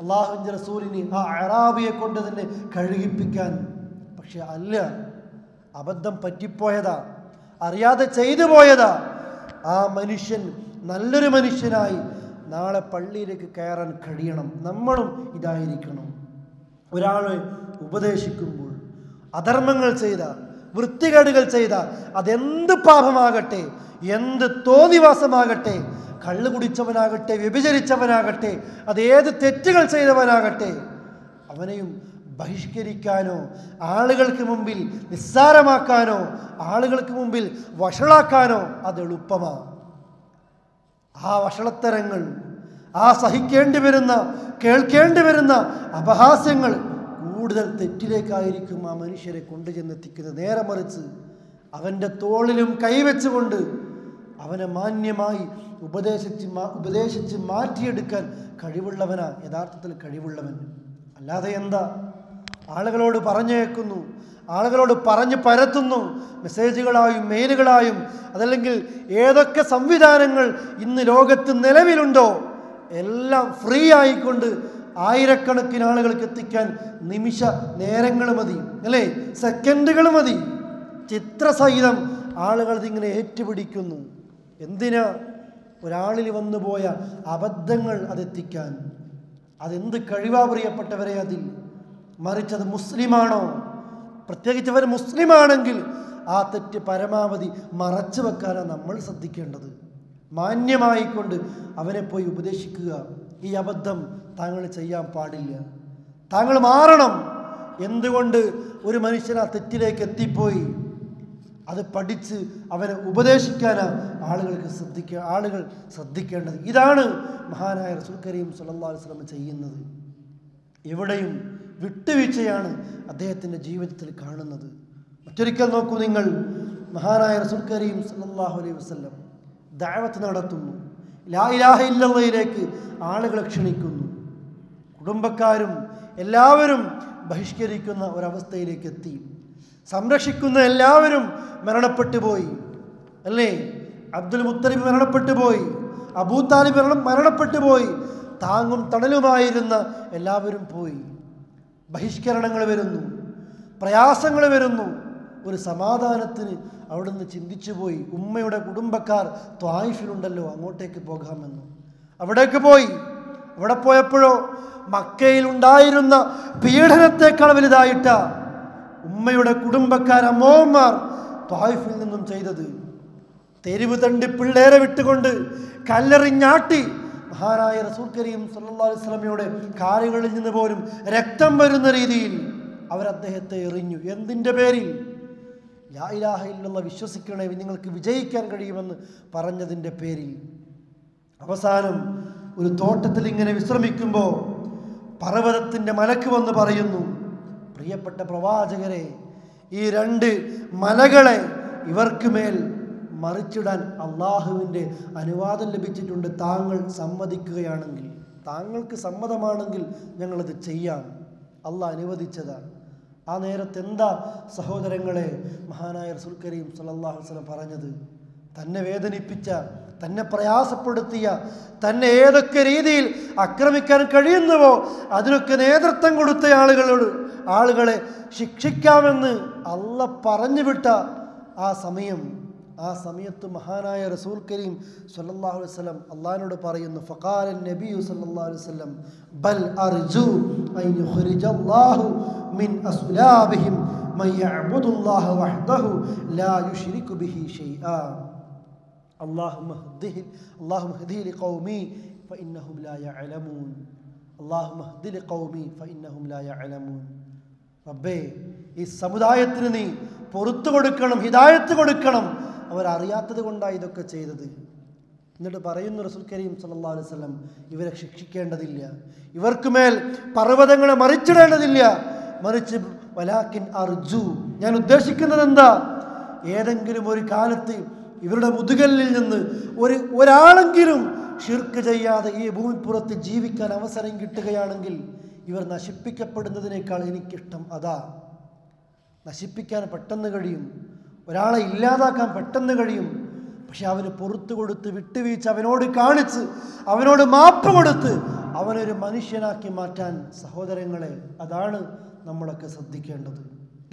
അള്ളാഹുവിൻ്റെ റസൂലിന് ആ അറാബിയെ കൊണ്ട് തന്നെ കഴുകിപ്പിക്കാൻ? പക്ഷെ അല്ല, അബദ്ധം പറ്റിപ്പോയതാ, അറിയാതെ ചെയ്തു പോയതാ. ആ മനുഷ്യൻ നല്ലൊരു മനുഷ്യനായി നാളെ പള്ളിയിലേക്ക് കയറാൻ കഴിയണം. നമ്മളും ഇതായിരിക്കണം. ഒരാളെ ഉപദേശിക്കുമ്പോൾ അധർമ്മങ്ങൾ ചെയ്ത, വൃത്തികേടുകൾ ചെയ്ത, അതെന്ത് പാപമാകട്ടെ, എന്ത് തോന്നിവാസമാകട്ടെ, കള്ളു കുടിച്ചവനാകട്ടെ, വ്യഭിചരിച്ചവനാകട്ടെ, അതേത് തെറ്റുകൾ ചെയ്തവനാകട്ടെ, അവനെയും ബഹിഷ്കരിക്കാനോ ആളുകൾക്ക് മുമ്പിൽ നിസ്സാരമാക്കാനോ ആളുകൾക്ക് മുമ്പിൽ വഷളാക്കാനോ അത് എളുപ്പമാണ്. ആ വഷളത്തരങ്ങൾ, ആ സഹിക്കേണ്ടി വരുന്ന, കേൾക്കേണ്ടി വരുന്ന അപഹാസ്യങ്ങൾ കൂടുതൽ തെറ്റിലേക്കായിരിക്കും ആ മനുഷ്യരെ കൊണ്ടുചെന്നെത്തിക്കുന്നത്. നേരെ മറിച്ച് അവൻ്റെ തോളിലും കൈവച്ചുകൊണ്ട് അവനെ മാന്യമായി ഉപദേശിച്ച് മാറ്റിയെടുക്കാൻ കഴിവുള്ളവനാ യഥാർത്ഥത്തിൽ കഴിവുള്ളവൻ. അല്ലാതെ എന്താ? ആളുകളോട് പറഞ്ഞേക്കുന്നു, ആളുകളോട് പറഞ്ഞ് പരത്തുന്നു, മെസ്സേജുകളായും മെയിലുകളായും, അതല്ലെങ്കിൽ ഏതൊക്കെ സംവിധാനങ്ങൾ ഇന്ന് ലോകത്ത് നിലവിലുണ്ടോ എല്ലാം ഫ്രീ ആയിക്കൊണ്ട് ആയിരക്കണക്കിന് ആളുകൾക്ക് എത്തിക്കാൻ നിമിഷ നേരങ്ങൾ മതി, അല്ലേ, സെക്കൻഡുകൾ മതി. ചിത്രസഹിതം ആളുകൾ ഇതിങ്ങനെ ഏറ്റുപിടിക്കുന്നു. എന്തിനാ? ഒരാളിൽ വന്നുപോയ അബദ്ധങ്ങൾ അതെത്തിക്കാൻ. അതെന്ത് കഴിവാ പ്രിയപ്പെട്ടവരെ അതിൽ? മറിച്ചത് മുസ്ലിമാണോ, പ്രത്യേകിച്ച് അവർ മുസ്ലിമാണെങ്കിൽ ആ തെറ്റ് പരമാവധി മറച്ചു വെക്കാനാണ് നമ്മൾ ശ്രദ്ധിക്കേണ്ടത്. മാന്യമായിക്കൊണ്ട് അവനെ പോയി ഉപദേശിക്കുക, ഈ അബദ്ധം താങ്കൾ ചെയ്യാൻ പാടില്ല, താങ്കൾ മാറണം. എന്തുകൊണ്ട് ഒരു മനുഷ്യൻ ആ തെറ്റിലേക്ക് എത്തിപ്പോയി? അത് പഠിച്ച് അവനെ ഉപദേശിക്കാനാണ് ആളുകൾ ശ്രദ്ധിക്കേണ്ടത്. ഇതാണ് മഹാനായ റസൂൽ കരീം സല്ലല്ലാഹു അലൈഹി വസല്ലം ചെയ്യുന്നത്. എവിടെയും വിട്ടുവീഴ്ചയാണ് അദ്ദേഹത്തിൻ്റെ ജീവിതത്തിൽ കാണുന്നത്. മറ്റൊരിക്കൽ നോക്കൂ നിങ്ങൾ, മഹാനായ റസൂൽ കരീം സല്ലല്ലാഹു അലൈഹി വസല്ലം ദഅവത്ത് നടത്തുന്നു, ലാ ഇലാഹ ഇല്ലല്ലാഹിലേക്ക് ആളുകളെ ക്ഷണിക്കുന്നു. കുടുംബക്കാരും എല്ലാവരും ബഹിഷ്കരിക്കുന്ന ഒരവസ്ഥയിലേക്ക് എത്തി. സംരക്ഷിക്കുന്ന എല്ലാവരും മരണപ്പെട്ടു പോയി, അല്ലേ? അബ്ദുൽ മുത്തലിബ് മരണപ്പെട്ടു പോയി, അബൂ താലിബ് മരണപ്പെട്ടു പോയി, താങ്ങും തണലുമായിരുന്ന എല്ലാവരും പോയി. ബഹിഷ്കരണങ്ങൾ വരുന്നു, പ്രയാസങ്ങൾ വരുന്നു. ഒരു സമാധാനത്തിന് അവിടുന്ന് ചിന്തിച്ചു പോയി, ഉമ്മയുടെ കുടുംബക്കാർ ത്വായിഫിലുണ്ടല്ലോ, അങ്ങോട്ടേക്ക് പോകാമെന്ന്. അവിടേക്ക് പോയി. അവിടെ പോയപ്പോഴോ മക്കയിൽ ഉണ്ടായിരുന്ന പീഡനത്തെക്കാൾ വലുതായിട്ട ഉമ്മയുടെ കുടുംബക്കാർ അമ്മോന്മാർ ത്വായിഫിൽ നിന്നും ചെയ്തത്. തെരുവ് തണ്ടി പിള്ളേരെ വിട്ടുകൊണ്ട് കല്ലെറിഞ്ഞാട്ടി മഹാനായ റസൂൽ കരീം സല്ലല്ലാഹു അലൈഹി വസല്ലമയുടെ കാലുകളിൽ നിന്ന് പോലും രക്തം വരുന്ന രീതിയിൽ അവർ അദ്ദേഹത്തെ എറിഞ്ഞു. എന്തിൻ്റെ പേരിൽ? ലാ ഇലാഹ ഇല്ലല്ലാഹ് വിശ്വസിക്കണേ, നിങ്ങൾക്ക് വിജയിക്കാൻ കഴിയുമെന്ന് പറഞ്ഞതിൻ്റെ പേരിൽ. അവസാനം ഒരു തോട്ടത്തിൽ ഇങ്ങനെ വിശ്രമിക്കുമ്പോൾ പർവ്വതത്തിൻ്റെ മലക്ക് വന്ന് പറയുന്നു, പ്രിയപ്പെട്ട പ്രവാചകരെ, ഈ 2 മലകളെ ഇവർക്ക് മേൽ മറിച്ചിടാൻ അള്ളാഹുവിൻ്റെ അനുവാദം ലഭിച്ചിട്ടുണ്ട്. താങ്കൾ സമ്മതിക്കുകയാണെങ്കിൽ, താങ്കൾക്ക് സമ്മതമാണെങ്കിൽ ഞങ്ങളത് ചെയ്യാം. അള്ളാഹ് അനുവദിച്ചതാണ്. ആ നേരത്തെ എന്താ സഹോദരങ്ങളെ മഹാനായ റസൂൽ കരീം സല്ലല്ലാഹു അലൈഹി വസല്ലം പറഞ്ഞത്? തന്നെ വേദനിപ്പിച്ച, തന്നെ പ്രയാസപ്പെടുത്തിയ, തന്നെ ഏതൊക്കെ രീതിയിൽ ആക്രമിക്കാൻ കഴിയുന്നുവോ അതിനൊക്കെ നേതൃത്വം കൊടുത്ത ആളുകളെ ശിക്ഷിക്കാമെന്ന് അള്ളാഹ് പറഞ്ഞു വിട്ട ആ സമയത്ത് മഹാനായ റസൂൽ കരീം സല്ലല്ലാഹു അലൈഹി വസല്ലം അള്ളാഹിനോട് പറയുന്നു, ഫഖാല നബിയു സല്ലല്ലാഹു അലൈഹി വസല്ലം ബൽ അർജു അൻ യുഖ്രിജല്ലാഹു മിൻ അസ്ലാബിഹിം മൻ യഅ്ബുദുല്ലാഹ വഹ്ദഹു ലാ യുശ്രികു ബിഹി ഷൈആ അല്ലാഹുമ്മ ഹ്ദിഹി ലിഖൗമി ഫഇന്നഹും ലാ യഅലമൂൻ അല്ലാഹുമ്മ ഹ്ദി ലിഖൗമി ഫഇന്നഹും ലാ യഅലമൂൻ. റബ്ബേ, ഈ സമുദായത്തിന് നീ പൊറുത്തു കൊടുക്കണം, ഹിദായത്ത് കൊടുക്കണം, അവരറിയാത്തത് കൊണ്ടാണ് ഇതൊക്കെ ചെയ്തത്. എന്നിട്ട് പറയുന്നു റസൂൽ കരീം സല്ലല്ലാഹു അലൈഹി വസല്ലം, ഇവരെ ശിക്ഷിക്കേണ്ടതില്ല, ഇവർക്ക് മേൽ പർവ്വതങ്ങളെ മറിച്ചിടേണ്ടതില്ല, മറിച്ച് വലാകിൻ അർജു, ഞാൻ ഉദ്ദേശിക്കുന്നത് എന്താ, ഏതെങ്കിലും ഒരു കാലത്ത് ഇവരുടെ മുതുകലിൽ നിന്ന് ഒരാളെങ്കിലും ഷിർക്ക് ചെയ്യാതെ ഈ ഭൂമിപ്പുറത്ത് ജീവിക്കാൻ അവസരം കിട്ടുകയാണെങ്കിൽ ഇവർ നശിപ്പിക്കപ്പെടുന്നതിനേക്കാൾ എനിക്കിഷ്ടം അതാ. നശിപ്പിക്കാൻ പെട്ടെന്ന് കഴിയും, ഒരാളെ ഇല്ലാതാക്കാൻ പെട്ടെന്ന് കഴിയും. പക്ഷെ അവന് പുറത്തു കൊടുത്ത് വിട്ടുവീഴ്ച അവനോട് കാണിച്ച് അവനോട് മാപ്പ് കൊടുത്ത് അവനൊരു മനുഷ്യനാക്കി മാറ്റാൻ സഹോദരങ്ങളെ, അതാണ് നമ്മളൊക്കെ ശ്രദ്ധിക്കേണ്ടത്.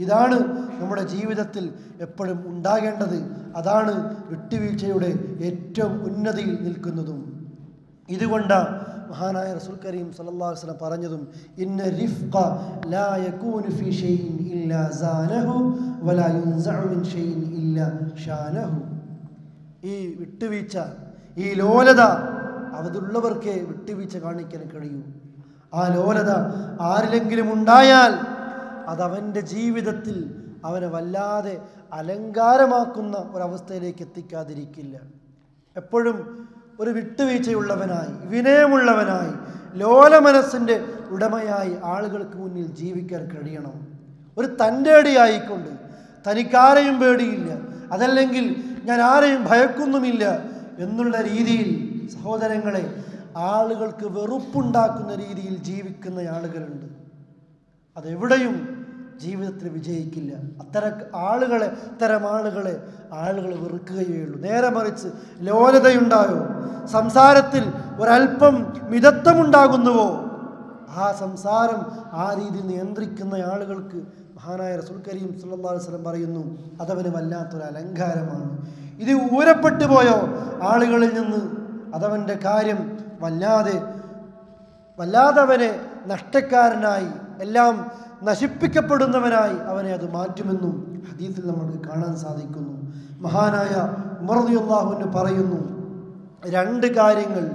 ഇതാണ് നമ്മുടെ ജീവിതത്തിൽ എപ്പോഴും ഉണ്ടാകേണ്ടത്. അതാണ് വിട്ടുവീഴ്ചയുടെ ഏറ്റവും ഉന്നതിയിൽ നിൽക്കുന്നതും. ഇതുകൊണ്ട് മഹാനായ റസൂൽ കരീം സല്ലല്ലാഹു അലൈഹി വസല്ലം പറഞ്ഞതും, ഇന്ന റിഫ്ഖ ലാ യകൂനു ഫീ ഷൈഇൻ ഇല്ലാ സാനഹു വലാ യുൻസഉ മിൻ ഷൈഇൻ ഇല്ലാ ഷാനഹു. ഈ വിട്ടുവീഴ്ച, ഈ ലോലത അവതുള്ളവർക്കേ വിട്ടുവീഴ്ച കാണിക്കാൻ കഴിയൂ. ആ ലോലത ആരിലെങ്കിലും ഉണ്ടായാൽ അതവൻ്റെ ജീവിതത്തിൽ അവനെ വല്ലാതെ അലങ്കാരമാക്കുന്ന ഒരവസ്ഥയിലേക്ക് എത്തിക്കാതിരിക്കില്ല. എപ്പോഴും ഒരു വിട്ടുവീഴ്ചയുള്ളവനായി, വിനയമുള്ളവനായി, ലോല മനസ്സിൻ്റെ ഉടമയായി ആളുകൾക്ക് മുന്നിൽ ജീവിക്കാൻ കഴിയണം. ഒരു തൻ്റെടിയായിക്കൊണ്ട് തനിക്കാരെയും പേടിയില്ല, അതല്ലെങ്കിൽ ഞാൻ ആരെയും ഭയക്കുന്നുമില്ല എന്നുള്ള രീതിയിൽ സഹോദരങ്ങളെ ആളുകൾക്ക് വെറുപ്പുണ്ടാക്കുന്ന രീതിയിൽ ജീവിക്കുന്ന ആളുകളുണ്ട്. അതെവിടെയും ജീവിതത്തിൽ വിജയിക്കില്ല. അത്തരം ആളുകളെ വെറുക്കുകയുള്ളൂ. നേരെ മറിച്ച് ലോലതയുണ്ടായോ, സംസാരത്തിൽ ഒരല്പം മിതത്വമുണ്ടാകുന്നുവോ, ആ സംസാരം ആ രീതിയിൽ നിയന്ത്രിക്കുന്ന ആളുകൾക്ക് മഹാനായ റസൂൽ കരീം സല്ലല്ലാഹു അലൈഹി വസല്ലം പറയുന്നു, അതവന് വല്ലാത്തൊരു അലങ്കാരമാണ്. ഇത് ഊരപ്പെട്ടു പോയോ ആളുകളിൽ നിന്ന്, അതവൻ്റെ കാര്യം വല്ലാതെ അവനെ നഷ്ടക്കാരനായി, എല്ലാം നശിപ്പിക്കപ്പെടുന്നവനായി അവനെ അത് മാറ്റുമെന്നും ഹദീസിൽ നമുക്ക് കാണാൻ സാധിക്കുന്നു. മഹാനായ ഉമർ റളിയല്ലാഹു അൻഹു പറയുന്നു, 2 കാര്യങ്ങൾ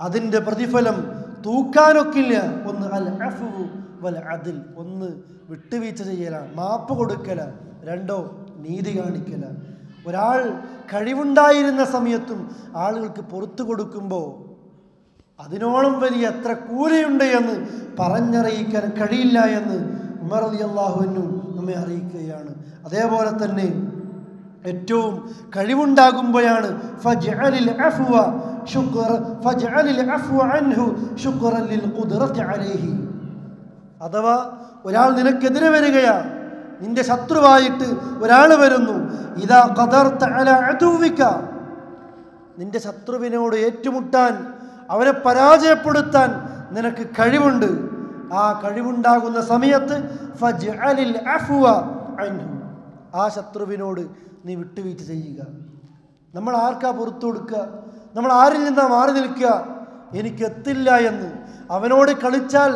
അതിൻ്റെ പ്രതിഫലം തൂക്കാനൊക്കില്ല. ഒന്ന് അൽ അഫ്വു വൽ അദ്ൽ, ഒന്ന് വിട്ടുവീഴ്ച ചെയ്യലാണ്, മാപ്പ് കൊടുക്കല. 2 നീതി കാണിക്കല. ഒരാൾ കഴിവുണ്ടായിരുന്ന സമയത്തും ആളുകൾക്ക് പുറത്തു കൊടുക്കുമ്പോൾ അതിനോളം വലിയ എത്ര കൂലിയുണ്ട് എന്ന് പറഞ്ഞറിയിക്കാൻ കഴിയില്ല എന്ന് ഉമർ റളിയല്ലാഹു അൻഹു നമ്മെ അറിയിക്കുകയാണ്. അതേപോലെ തന്നെ ഏറ്റവും കഴിവുണ്ടാകുമ്പോഴാണ് ഫജ്അലിൽ അഫ്വ അൻഹു ശുക്റൻ ലിൽ ഖുദ്റതി അലൈഹി. അഥവാ ഒരാൾ നിനക്കെതിരെ വരികയാ, നിന്റെ ശത്രുവായിട്ട് ഒരാൾ വരുന്നു, ഇദാ ഖദർത അലാ അദുവിക, നിന്റെ ശത്രുവിനോട് ഏറ്റുമുട്ടാൻ, അവനെ പരാജയപ്പെടുത്താൻ നിനക്ക് കഴിവുണ്ട്. ആ കഴിവുണ്ടാകുന്ന സമയത്ത് ഫജ്അലിൽ അഫ്വ അൻഹു, ആ ശത്രുവിനോട് നീ വിട്ടുവീഴ്ച ചെയ്യുക. നമ്മൾ ആർക്കാ പുറത്തു കൊടുക്കുക? നമ്മൾ ആരിൽ നിന്നാ മാറി നിൽക്കുക? എനിക്കെത്തില്ല എന്ന്, അവനോട് കളിച്ചാൽ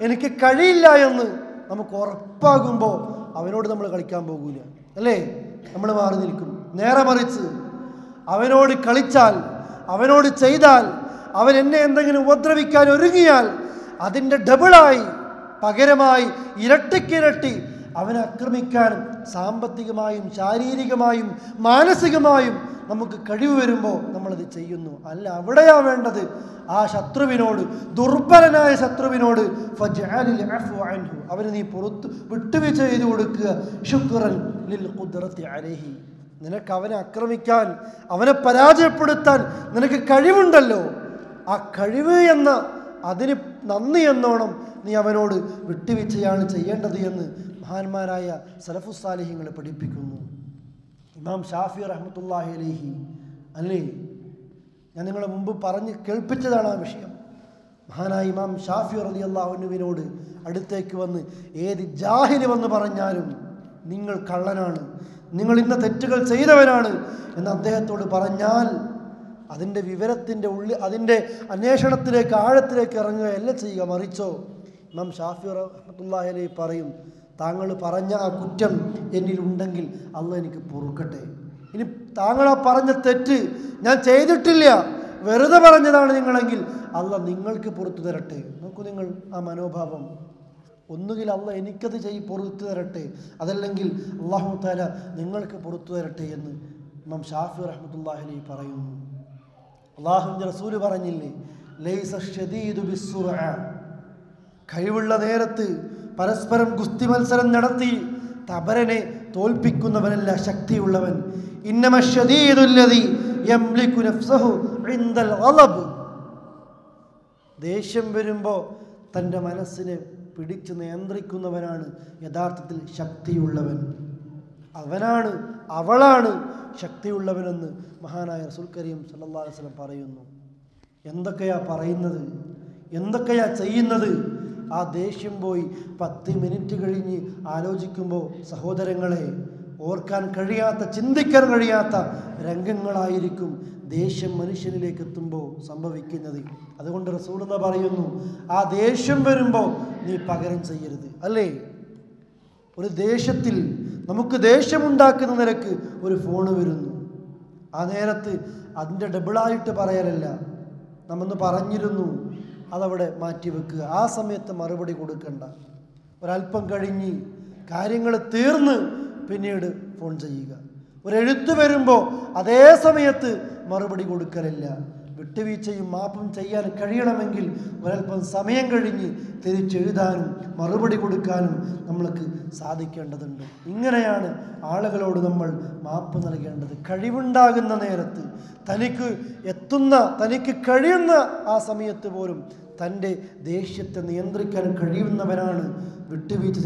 എനിക്ക് കഴിയില്ല എന്ന് നമുക്ക് ഉറപ്പാകുമ്പോൾ അവനോട് നമ്മൾ കളിക്കാൻ പോകൂല, അല്ലേ? നമ്മൾ മാറി നിൽക്കും. നേരെ മറിച്ച് അവനോട് കളിച്ചാൽ, അവനോട് ചെയ്താൽ, അവൻ എന്നെ എന്തെങ്കിലും ഉപദ്രവിക്കാൻ ഒരുങ്ങിയാൽ അതിൻ്റെ ഡബിളായി, പകരമായി ഇരട്ടിക്കിരട്ടി അവനെ ആക്രമിക്കാനും സാമ്പത്തികമായും ശാരീരികമായും മാനസികമായും നമുക്ക് കഴിവ് വരുമ്പോൾ നമ്മളത് ചെയ്യുന്നു. അല്ല, അവിടെയാ വേണ്ടത് ആ ശത്രുവിനോട്, ദുർബലനായ ശത്രുവിനോട് ഫജ്അലിൽ അഫ്വ അൻഹു, അവന് നീ പുറത്ത് വിട്ടുവീഴ്ച ചെയ്തു കൊടുക്കുക. ശുക്റൻ ലിൽ ഖുദ്റതി അലൈഹി, നിനക്ക് അവനെ ആക്രമിക്കാൻ, അവനെ പരാജയപ്പെടുത്താൻ നിനക്ക് കഴിവുണ്ടല്ലോ, ആ കഴിവ് എന്ന അതിന് നന്ദി എന്നോണം നീ അവനോട് വിട്ടുവീഴ്ചയാണ് ചെയ്യേണ്ടത് എന്ന് മഹാന്മാരായ സലഫുസ് സാലിഹ്യങ്ങൾ പഠിപ്പിക്കുന്നു. ഇമാം ഷാഫി റഹ്മത്തുള്ളാഹി അലൈഹി, അല്ലേ, ഞാൻ നിങ്ങളെ മുമ്പ് പറഞ്ഞ് കേൾപ്പിച്ചതാണ് ആ വിഷയം. മഹാനായ ഇമാം ഷാഫി റളിയല്ലാഹു അൻഹുവിനോട് അടുത്തേക്ക് വന്ന് ഏത് ജാഹിൽ വന്ന് പറഞ്ഞാലും നിങ്ങൾ കള്ളനാണ്, നിങ്ങൾ ഇന്ന തെറ്റുകൾ ചെയ്തവനാണ് എന്ന് അദ്ദേഹത്തോട് പറഞ്ഞാൽ അതിൻ്റെ വിവരത്തിൻ്റെ അതിൻ്റെ അന്വേഷണത്തിലേക്ക്, ആഴത്തിലേക്ക് ഇറങ്ങുകയല്ല ചെയ്യുക. മറിച്ചോ ഇമാം ഷാഫി റഹ്മത്തുള്ളാഹി അലൈഹി പറയും, താങ്കൾ പറഞ്ഞ ആ കുറ്റം എന്നിലുണ്ടെങ്കിൽ അള്ളാഹ് എനിക്ക് പൊറുക്കട്ടെ. ഇനി താങ്കൾ ആ പറഞ്ഞ തെറ്റ് ഞാൻ ചെയ്തിട്ടില്ല, വെറുതെ പറഞ്ഞതാണ് നിങ്ങളെങ്കിൽ അള്ളാഹ് നിങ്ങൾക്ക് പുറത്തു തരട്ടെ. നോക്കൂ നിങ്ങൾ ആ മനോഭാവം. ഒന്നുകിൽ അള്ളാഹ് എനിക്കത് പുറത്തു തരട്ടെ, അതല്ലെങ്കിൽ അല്ലാഹു തആല നിങ്ങൾക്ക് പുറത്തു തരട്ടെ എന്ന് ഇമാം ഷാഫി റഹ്മത്തുള്ളാഹി അലൈഹി പറയുന്നു. അല്ലാഹുവിൻ്റെ റസൂല് പറഞ്ഞില്ലേ, ലൈസ ശദീദു ബിസ്സുർഅ, കഴിവുള്ള നേരത്ത് പരസ്പരം ഗുസ്തി മത്സരം നടത്തി തബരനെ തോൽപ്പിക്കുന്നവനല്ല ശക്തിയുള്ളവൻ. ഇന്നമ ശദീദുല്ലദീ യംലികു നഫ്സഹു ഇൻദൽ ഗളബ്, ദേഷ്യം വരുമ്പോൾ തൻ്റെ മനസ്സിനെ പിടിച്ച് നിയന്ത്രിക്കുന്നവനാണ് യഥാർത്ഥത്തിൽ ശക്തിയുള്ളവൻ. അവനാണ്, അവളാണ് ശക്തിയുള്ളവനെന്ന് മഹാനായ റസൂൽ കരീം സല്ലല്ലാഹു അലൈഹി വസല്ലം പറയുന്നു. എന്തൊക്കെയാ പറയുന്നത്, എന്തൊക്കെയാ ചെയ്യുന്നത്? ആ ദേഷ്യം പോയി 10 മിനിറ്റ് കഴിഞ്ഞ് ആലോചിക്കുമ്പോൾ സഹോദരങ്ങളെ, ഓർക്കാൻ കഴിയാത്ത, ചിന്തിക്കാൻ കഴിയാത്ത രംഗങ്ങളായിരിക്കും ദേഷ്യം മനുഷ്യനിലേക്ക് എത്തുമ്പോൾ സംഭവിക്കുന്നത്. അതുകൊണ്ട് റസൂലുള്ളാഹി പറയുന്നു, ആ ദേഷ്യം വരുമ്പോൾ നീ പകരം ചെയ്യരുത്, അല്ലേ? ഒരു ദേഷ്യത്തിൽ നമുക്ക് ദേഷ്യമുണ്ടാക്കുന്ന നിരക്ക് ഒരു ഫോണ് വരുന്നു, ആ നേരത്ത് അതിൻ്റെ ഡബിളായിട്ട് പറയലല്ല, നമ്മൊന്ന് പറഞ്ഞിരുന്നു, അതവിടെ മാറ്റിവെക്കുക. ആ സമയത്ത് മറുപടി കൊടുക്കണ്ട. ഒരല്പം കഴിഞ്ഞ് കാര്യങ്ങൾ തീർന്ന് പിന്നീട് ഫോൺ ചെയ്യുക. ഒരെഴുത്ത് വരുമ്പോൾ അതേ സമയത്ത് മറുപടി കൊടുക്കലില്ല. വിട്ടുവീഴ്ചയും മാപ്പും ചെയ്യാൻ കഴിയണമെങ്കിൽ ഒരല്പം സമയം കഴിഞ്ഞ് തിരിച്ചെഴുതാനും മറുപടി കൊടുക്കാനും നമ്മൾക്ക് സാധിക്കേണ്ടതുണ്ട്. ഇങ്ങനെയാണ് ആളുകളോട് നമ്മൾ മാപ്പ് നൽകേണ്ടത്. കഴിവുണ്ടാകുന്ന നേരത്ത്, തനിക്ക് കഴിയുന്ന ആ സമയത്ത് പോലും തൻ്റെ ദേഷ്യത്തെ നിയന്ത്രിക്കാൻ കഴിയുന്നവനാണ് വിട്ടുവീഴ്ച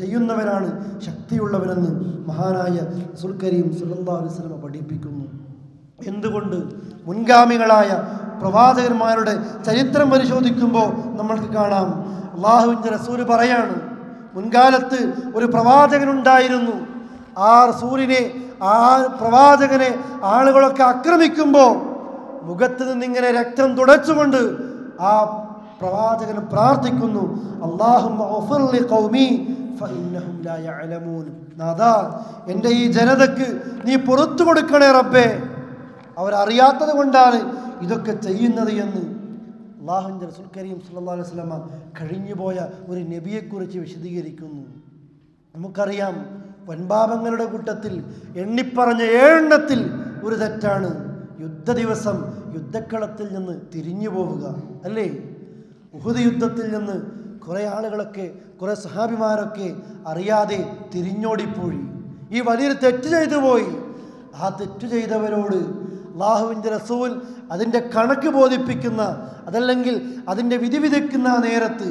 ചെയ്യുന്നവനാണ് ശക്തിയുള്ളവനെന്ന് മഹാനായ റസൂൽ കരീം സല്ലല്ലാഹു അലൈഹി വസല്ലം പഠിപ്പിക്കുന്നു. എന്തുകൊണ്ട്? മുൻഗാമികളായ പ്രവാചകന്മാരുടെ ചരിത്രം പരിശോധിക്കുമ്പോൾ നമ്മൾക്ക് കാണാം, അള്ളാഹുവിൻ്റെ റസൂൽ പറയാണ്, മുൻകാലത്ത് ഒരു പ്രവാചകനുണ്ടായിരുന്നു. ആ റസൂലിനെ, ആ പ്രവാചകനെ ആളുകളൊക്കെ ആക്രമിക്കുമ്പോൾ മുഖത്ത് നിന്നിങ്ങനെ രക്തം തുടച്ചുകൊണ്ട് ആ പ്രവാചകൻ പ്രാർത്ഥിക്കുന്നു, അല്ലാഹുമ്മ ഗ്ഫിർ ലി ഖൗമി ഫഇന്നഹും ലാ യഅലമൂൻ. നാഥാ, എൻ്റെ ഈ ജനതക്ക് നീ പുറത്തു കൊടുക്കണേ റബ്ബേ, അവരറിയാത്തത് കൊണ്ടാണ് ഇതൊക്കെ ചെയ്യുന്നത് എന്ന് അല്ലാഹുവിൻ്റെ റസൂൽ കരീം സല്ലല്ലാഹു അലൈഹി വസല്ലം കഴിഞ്ഞുപോയ ഒരു നബിയെക്കുറിച്ച് വിശദീകരിക്കുന്നു. നമുക്കറിയാം, വൻപാപങ്ങളുടെ കൂട്ടത്തിൽ എണ്ണിപ്പറഞ്ഞ 7 എണ്ണത്തിൽ ഒരു തെറ്റാണ് യുദ്ധ ദിവസം യുദ്ധക്കളത്തിൽ നിന്ന് തിരിഞ്ഞു പോവുക, അല്ലേ? ഉഹുദ് യുദ്ധത്തിൽ നിന്ന് കുറേ ആളുകളൊക്കെ, കുറേ സഹാബിമാരൊക്കെ അറിയാതെ തിരിഞ്ഞോടിപ്പോയി. ഈ വലിയൊരു തെറ്റ് ചെയ്തു പോയി. ആ തെറ്റ് ചെയ്തവരോട് അല്ലാഹുവിൻ്റെ റസൂൽ അതിൻ്റെ കണക്ക് ബോധിപ്പിക്കുന്ന, അതല്ലെങ്കിൽ അതിൻ്റെ വിധി വിധിക്കുന്ന നേരത്ത്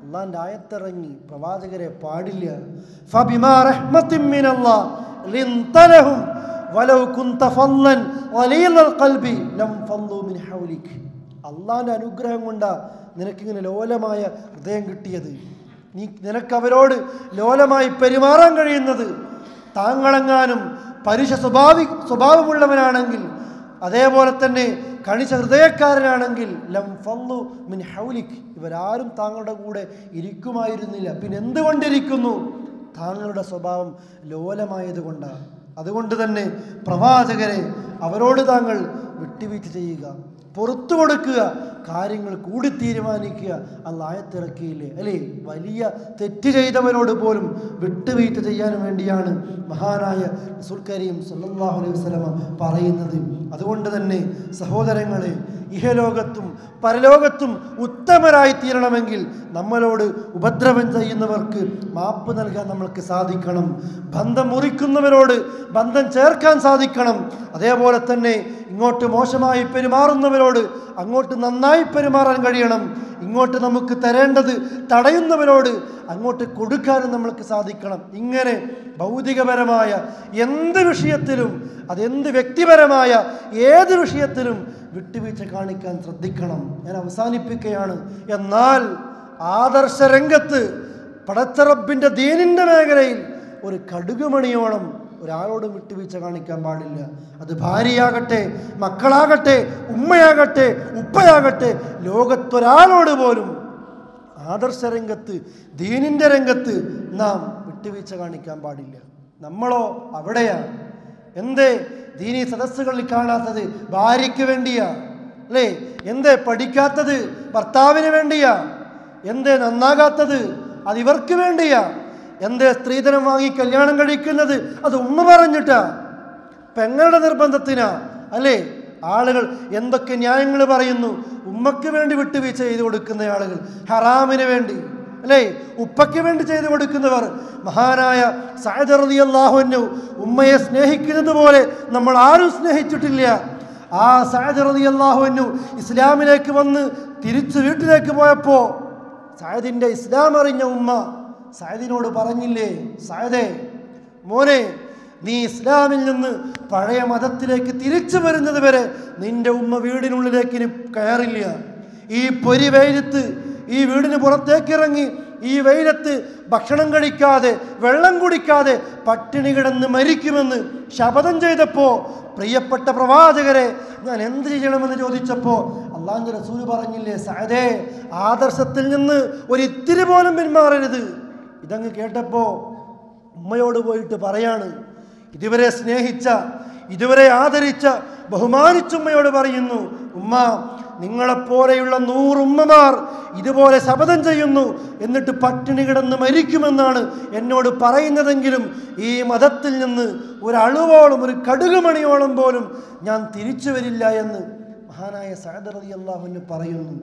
അള്ളാഹിൻ്റെ ആയത്തിറങ്ങി, പ്രവാചകരെ പാടില്ല. ഫബിമാ റഹ്മത്തിൻ മിനല്ലാഹ് ലിൻത ലഹും വലൗ കുൻത ഫല്ലൻ ഗലീലൽ ഖൽബി ലം ഫല്ലു മിൻ ഹൗലിക്. അള്ളാഹിൻ്റെ അനുഗ്രഹം കൊണ്ടാ നിനക്കിങ്ങനെ ലോലമായ ഹൃദയം കിട്ടിയത്. നിനക്കവരോട് ലോലമായി പെരുമാറാൻ കഴിയുന്നത്. താങ്കളെങ്ങാനും പരുഷ സ്വഭാവമുള്ളവനാണെങ്കിൽ, അതേപോലെ തന്നെ കണിച്ച ഹൃദയക്കാരനാണെങ്കിൽ, ലം ഫല്ലു മിൻ ഹൗലിക്, ഇവരാരും താങ്കളുടെ കൂടെ ഇരിക്കുമായിരുന്നില്ല. പിന്നെ എന്തുകൊണ്ടിരിക്കുന്നു? താങ്കളുടെ സ്വഭാവം ലോലമായത് കൊണ്ടാണ്. അതുകൊണ്ട് തന്നെ പ്രവാചകരെ, അവരോട് താങ്കൾ വിട്ടുവീഴ്ച ചെയ്യുക, പുറത്തു കൊടുക്കുക, കാര്യങ്ങൾ കൂടി തീരുമാനിക്കുക. അള്ളാഹ് ആയത്തിറക്കിയില്ലേ, അല്ലേ? വലിയ തെറ്റ് ചെയ്തവരോട് പോലും വിട്ടുവീഴ്ച ചെയ്യാൻ വേണ്ടിയാണ് മഹാനായ റസൂൽ കരീം സല്ലല്ലാഹു അലൈഹി വസല്ലം പറയുന്നത്. അതുകൊണ്ട് തന്നെ സഹോദരങ്ങളെ, ഇഹലോകത്തും പരലോകത്തും ഉത്തമരായി തീരണമെങ്കിൽ നമ്മളോട് ഉപദ്രവം ചെയ്യുന്നവർക്ക് മാപ്പ് നൽകാൻ നമ്മൾക്ക് സാധിക്കണം. ബന്ധം മുറിക്കുന്നവരോട് ബന്ധം ചേർക്കാൻ സാധിക്കണം. അതേപോലെ തന്നെ ഇങ്ങോട്ട് മോശമായി പെരുമാറുന്നവരോട് അങ്ങോട്ട് നന്നായി പെരുമാറാൻ കഴിയണം. ഇങ്ങോട്ട് നമുക്ക് തരേണ്ടത് തടയുന്നവരോട് അങ്ങോട്ട് കൊടുക്കാനും നമ്മൾക്ക് സാധിക്കണം. ഇങ്ങനെ ഭൗതികപരമായ എന്ത് വിഷയത്തിലും, അതെന്ത് വ്യക്തിപരമായ ഏത് വിഷയത്തിലും വിട്ടുവീഴ്ച കാണിക്കാൻ ശ്രദ്ധിക്കണം. ഞാൻ അവസാനിപ്പിക്കുകയാണ്. എന്നാൽ ആദർശ രംഗത്ത്, പടച്ച റബ്ബിൻ്റെ ദീനിൻ്റെ മേഖലയിൽ ഒരു കടുകുമണിയോളം ഒരാളോടും വിട്ടുവീഴ്ച കാണിക്കാൻ പാടില്ല. അത് ഭാര്യയാകട്ടെ, മക്കളാകട്ടെ, ഉമ്മയാകട്ടെ, ഉപ്പയാകട്ടെ, ലോകത്തൊരാളോട് പോലും ആദർശ രംഗത്ത്, ദീനിൻ്റെ രംഗത്ത് നാം വിട്ടുവീഴ്ച കാണിക്കാൻ പാടില്ല. നമ്മളോ അവിടെയാണ്. എന്തേ ദീനീ സദസ്സുകളിൽ കാണാത്തത്? ഭാര്യയ്ക്ക് വേണ്ടിയാ, അല്ലേ? എന്തേ പഠിക്കാത്തത്? ഭർത്താവിന് വേണ്ടിയാ. എന്തേ നന്നാകാത്തത്? അത് ഇവർക്ക് വേണ്ടിയാ. എന്തേ സ്ത്രീധനം വാങ്ങി കല്യാണം കഴിക്കുന്നത്? അത് ഉമ്മ പറഞ്ഞിട്ടാ, പെങ്ങളുടെ നിർബന്ധത്തിനാ, അല്ലേ? ആളുകൾ എന്തൊക്കെ ന്യായങ്ങൾ പറയുന്നു. ഉമ്മയ്ക്ക് വേണ്ടി വിട്ടുവീഴ്ച ചെയ്തു കൊടുക്കുന്ന ആളുകൾ, ഹറാമിന് വേണ്ടി, അല്ലേ? ഉപ്പയ്ക്ക് വേണ്ടി ചെയ്തു കൊടുക്കുന്നവർ. മഹാനായ സഅദ് റളിയല്ലാഹു അൻഹു ഉമ്മയെ സ്നേഹിക്കുന്നത് പോലെ നമ്മൾ ആരും സ്നേഹിച്ചിട്ടില്ല. ആ സഅദ് റളിയല്ലാഹു അൻഹു ഇസ്ലാമിലേക്ക് വന്ന് തിരിച്ച് വീട്ടിലേക്ക് പോയപ്പോൾ സഅദിൻ്റെ ഇസ്ലാം അറിഞ്ഞ ഉമ്മ സഅദിനോട് പറഞ്ഞില്ലേ, സഅദേ മോനെ, നീ ഇസ്ലാമിൽ നിന്ന് പഴയ മതത്തിലേക്ക് തിരിച്ചു വരുന്നത് വരെ നിന്റെ ഉമ്മ വീടിനുള്ളിലേക്ക് ഇനി കയറില്ല. ഈ പൊരി വെയിലത്ത്, ഈ വീടിന് പുറത്തേക്കിറങ്ങി ഈ വെയിലത്ത് ഭക്ഷണം കഴിക്കാതെ, വെള്ളം കുടിക്കാതെ പട്ടിണി കിടന്ന് മരിക്കുമെന്ന് ശപഥം ചെയ്തപ്പോൾ, പ്രിയപ്പെട്ട പ്രവാചകരെ, ഞാൻ എന്ത് ചെയ്യണമെന്ന് ചോദിച്ചപ്പോൾ അല്ലാഹുവിൻ്റെ റസൂൽ പറഞ്ഞില്ലേ, സഅദേ, ആദർശത്തിൽ നിന്ന് ഒരിത്തിരി പോലും പിന്മാറരുത്. ഇതങ്ങ് കേട്ടപ്പോൾ ഉമ്മയോട് പോയിട്ട് പറയാണ്, ഇതുവരെ സ്നേഹിച്ച, ഇതുവരെ ആദരിച്ച, ബഹുമാനിച്ച ഉമ്മയോട് പറയുന്നു, ഉമ്മ, നിങ്ങളെപ്പോലെയുള്ള 100 ഉമ്മമാർ ഇതുപോലെ ശപഥം ചെയ്യുന്നു, എന്നിട്ട് പട്ടിണി കിടന്ന് മരിക്കുമെന്നാണ് എന്നോട് പറയുന്നതെങ്കിലും ഈ മതത്തിൽ നിന്ന് ഒരളുവോളം, ഒരു കടുകുമണിയോളം പോലും ഞാൻ തിരിച്ചു വരില്ല എന്ന് മഹാനായ സഅദ് റളിയല്ലാഹു അൻഹു പറയുന്നു.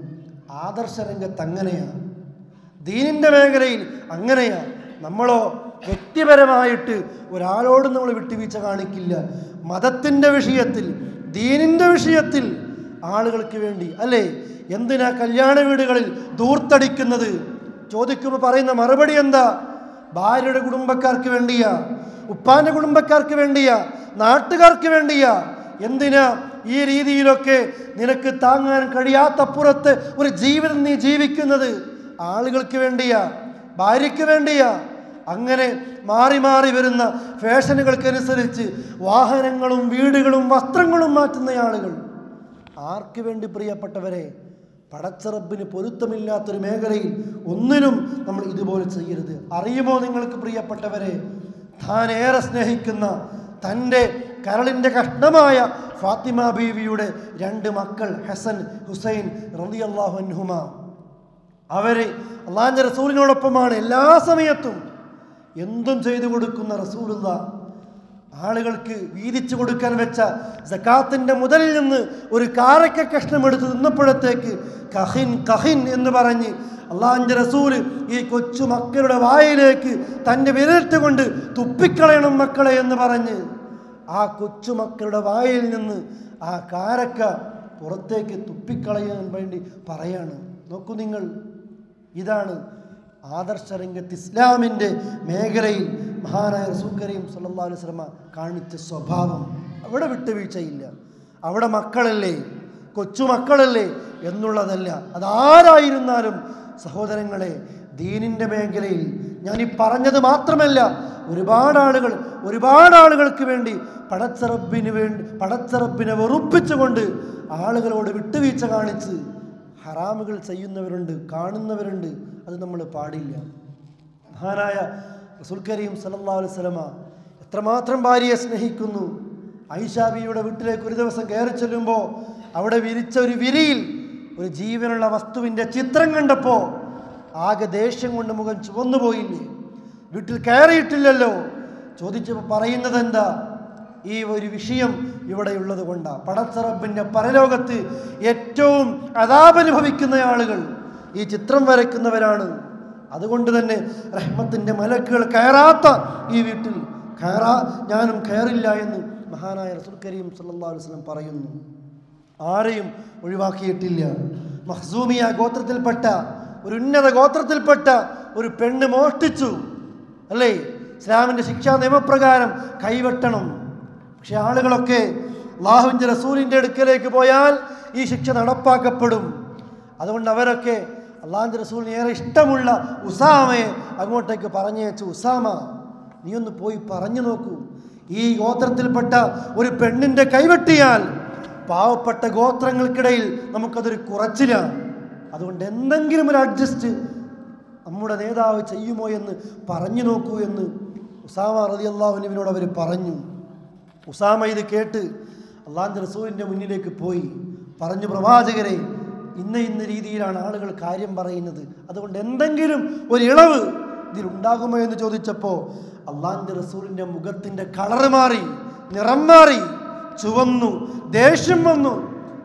ആദർശ രംഗത്ത് അങ്ങനെയാണ്, ദീനിൻ്റെ മേഖലയിൽ അങ്ങനെയാണ്. നമ്മളോ വ്യക്തിപരമായിട്ട് ഒരാളോടും നമ്മൾ വിട്ടുവീഴ്ച കാണിക്കില്ല. മതത്തിൻ്റെ വിഷയത്തിൽ, ദീനിൻ്റെ വിഷയത്തിൽ ആളുകൾക്ക് വേണ്ടി, അല്ലേ? എന്തിനാ കല്യാണ വീടുകളിൽ ധൂർത്തടിക്കുന്നത്? ചോദിക്കുമ്പോൾ പറയുന്ന മറുപടി എന്താ? ഭാര്യയുടെ കുടുംബക്കാർക്ക് വേണ്ടിയാ, ഉപ്പാന്റെ കുടുംബക്കാർക്ക് വേണ്ടിയാ, നാട്ടുകാർക്ക് വേണ്ടിയാ. എന്തിനാ ഈ രീതിയിലൊക്കെ നിനക്ക് താങ്ങാൻ കഴിയാത്തപ്പുറത്ത് ഒരു ജീവിതം നീ ജീവിക്കുന്നത്? ആളുകൾക്ക് വേണ്ടിയാ, ഭാര്യയ്ക്ക് വേണ്ടിയാ. അങ്ങനെ മാറി മാറി വരുന്ന ഫാഷനുകൾക്കനുസരിച്ച് വാഹനങ്ങളും വീടുകളും വസ്ത്രങ്ങളും മാറ്റുന്ന ആളുകൾ. ആർക്ക് വേണ്ടി പ്രിയപ്പെട്ടവരെ? പടച്ചറബിന് പൊരുത്തമില്ലാത്തൊരു മേഖലയിൽ ഒന്നിനും നമ്മൾ ഇതുപോലെ ചെയ്യരുത്. അറിയുമോ നിങ്ങൾക്ക് പ്രിയപ്പെട്ടവരെ, താൻ ഏറെ സ്നേഹിക്കുന്ന തൻ്റെ കരളിൻ്റെ കഷ്ണമായ ഫാത്തിമ ബീവിയുടെ 2 മക്കൾ ഹസൻ ഹുസൈൻ റളിയല്ലാഹു അൻഹുമ, അവരെ അള്ളാഹുവിൻ്റെ റസൂലിനോടൊപ്പമാണ് എല്ലാ സമയത്തും. എന്തും ചെയ്തു കൊടുക്കുന്ന റസൂലുള്ള ആളുകൾക്ക് വീതിച്ചു കൊടുക്കാൻ വെച്ച സകാത്തിന്റെ മുതലിൽ നിന്ന് ഒരു കാരക്ക കഷ്ണം എടുത്ത് തിന്നപ്പോഴത്തേക്ക് കഹിൻ കഹിൻ എന്ന് പറഞ്ഞ് അള്ളാഹുവിൻ്റെ റസൂല് ഈ കൊച്ചു മക്കളുടെ വായിലേക്ക് തൻ്റെ വിരലിട്ട് കൊണ്ട് തുപ്പിക്കളയണം മക്കളെ എന്ന് പറഞ്ഞ് ആ കൊച്ചു മക്കളുടെ വായിൽ നിന്ന് ആ കാരക്ക പുറത്തേക്ക് തുപ്പിക്കളയാൻ വേണ്ടി പറയാണ്. നോക്കൂ നിങ്ങൾ, ഇതാണ് ആദർശരംഗത്ത് ഇസ്ലാമിൻ്റെ മേഖലയിൽ മഹാനായ റസൂൽ കരീം സല്ലല്ലാഹു അലൈഹി വസല്ലം കാണിച്ച സ്വഭാവം. അവിടെ വിട്ടുവീഴ്ചയില്ല. അവിടെ മക്കളല്ലേ, കൊച്ചുമക്കളല്ലേ എന്നുള്ളതല്ല. അതാരായിരുന്നാലും സഹോദരങ്ങളെ, ദീനിൻ്റെ മേഖലയിൽ ഞാൻ ഈ പറഞ്ഞത് മാത്രമല്ല, ഒരുപാട് ആളുകൾക്ക് വേണ്ടി പടച്ചറബിനെ വെറുപ്പിച്ചുകൊണ്ട് ആളുകളോട് വിട്ടുവീഴ്ച കാണിച്ച് ഹറാമുകൾ ചെയ്യുന്നവരുണ്ട്, കാണുന്നവരുണ്ട്. അത് നമ്മൾ പാടില്ല. മഹാനായ റസൂൽ കരീം സല്ലല്ലാഹു അലൈഹി വസല്ലം എത്രമാത്രം ഭാര്യയെ സ്നേഹിക്കുന്നു. ആയിഷ ബീവിയുടെ വീട്ടിലേക്ക് ഒരു ദിവസം കയറി ചെല്ലുമ്പോൾ അവിടെ വിരിച്ച ഒരു വിരിയിൽ ഒരു ജീവനുള്ള വസ്തുവിൻ്റെ ചിത്രം കണ്ടപ്പോൾ ആകെ ദേഷ്യം കൊണ്ട് മുഖം ചുവന്നു പോയില്ലേ? വീട്ടിൽ കയറിയിട്ടില്ലല്ലോ. ചോദിച്ചപ്പോൾ പറയുന്നത് എന്താ? ഈ ഒരു വിഷയം ഇവിടെയുള്ളത് കൊണ്ടാണ്. പടച്ചറബിൻ്റെ പരലോകത്ത് ഏറ്റവും അദാബനുഭവിക്കുന്ന ആളുകൾ ഈ ചിത്രം വരയ്ക്കുന്നവരാണ്. അതുകൊണ്ട് തന്നെ റഹ്മത്തിൻ്റെ മലക്കുകൾ കയറാത്ത ഈ വീട്ടിൽ ഞാനും കയറില്ല എന്ന് മഹാനായ റസൂൽ കരീം സല്ലല്ലാഹു അലൈഹി വസല്ലം പറയുന്നു. ആരെയും ഒഴിവാക്കിയിട്ടില്ല. മഖ്സൂമിയ ഗോത്രത്തിൽപ്പെട്ട ഒരു ഉന്നത ഗോത്രത്തിൽപ്പെട്ട ഒരു പെണ്ണ് മോഷ്ടിച്ചു, അല്ലേ? ഇസ്ലാമിൻ്റെ ശിക്ഷാ നിയമപ്രകാരം കൈവെട്ടണം. പക്ഷെ ആളുകളൊക്കെ അല്ലാഹുവിൻ്റെ റസൂലിൻ്റെ അടുക്കലേക്ക് പോയാൽ ഈ ശിക്ഷ നടപ്പാക്കപ്പെടും. അതുകൊണ്ട് അവരൊക്കെ അല്ലാഹുവിൻ്റെ റസൂലിന് ഏറെ ഇഷ്ടമുള്ള ഉസാമയെ അങ്ങോട്ടേക്ക് പറഞ്ഞയച്ചു. ഉസാമ, നീ ഒന്ന് പോയി പറഞ്ഞു നോക്കൂ, ഈ ഗോത്രത്തിൽപ്പെട്ട ഒരു പെണ്ണിൻ്റെ കൈവെട്ടിയാൽ പാവപ്പെട്ട ഗോത്രങ്ങൾക്കിടയിൽ നമുക്കതൊരു കുറച്ചിലാണ്. അതുകൊണ്ട് എന്തെങ്കിലും ഒരു അഡ്ജസ്റ്റ് നമ്മുടെ നേതാവ് ചെയ്യുമോ എന്ന് പറഞ്ഞു നോക്കൂ എന്ന് ഉസാമ റളിയല്ലാഹു അൻഹുവിനോട് അവർ പറഞ്ഞു. ഉസാമ ഇത് കേട്ട് അല്ലാഹുവിൻ്റെ റസൂലിൻ്റെ മുന്നിലേക്ക് പോയി പറഞ്ഞു, പ്രവാചകരെ, ഇന്ന രീതിയിലാണ് ആളുകൾ കാര്യം പറയുന്നത്, അതുകൊണ്ട് എന്തെങ്കിലും ഒരു ഇളവ് ഇതിലുണ്ടാകുമോ എന്ന് ചോദിച്ചപ്പോൾ അല്ലാഹുവിൻ്റെ റസൂലിൻ്റെ മുഖത്തിൻ്റെ കളറ് മാറി, നിറം മാറി, ചുവന്നു, ദേഷ്യം വന്നു.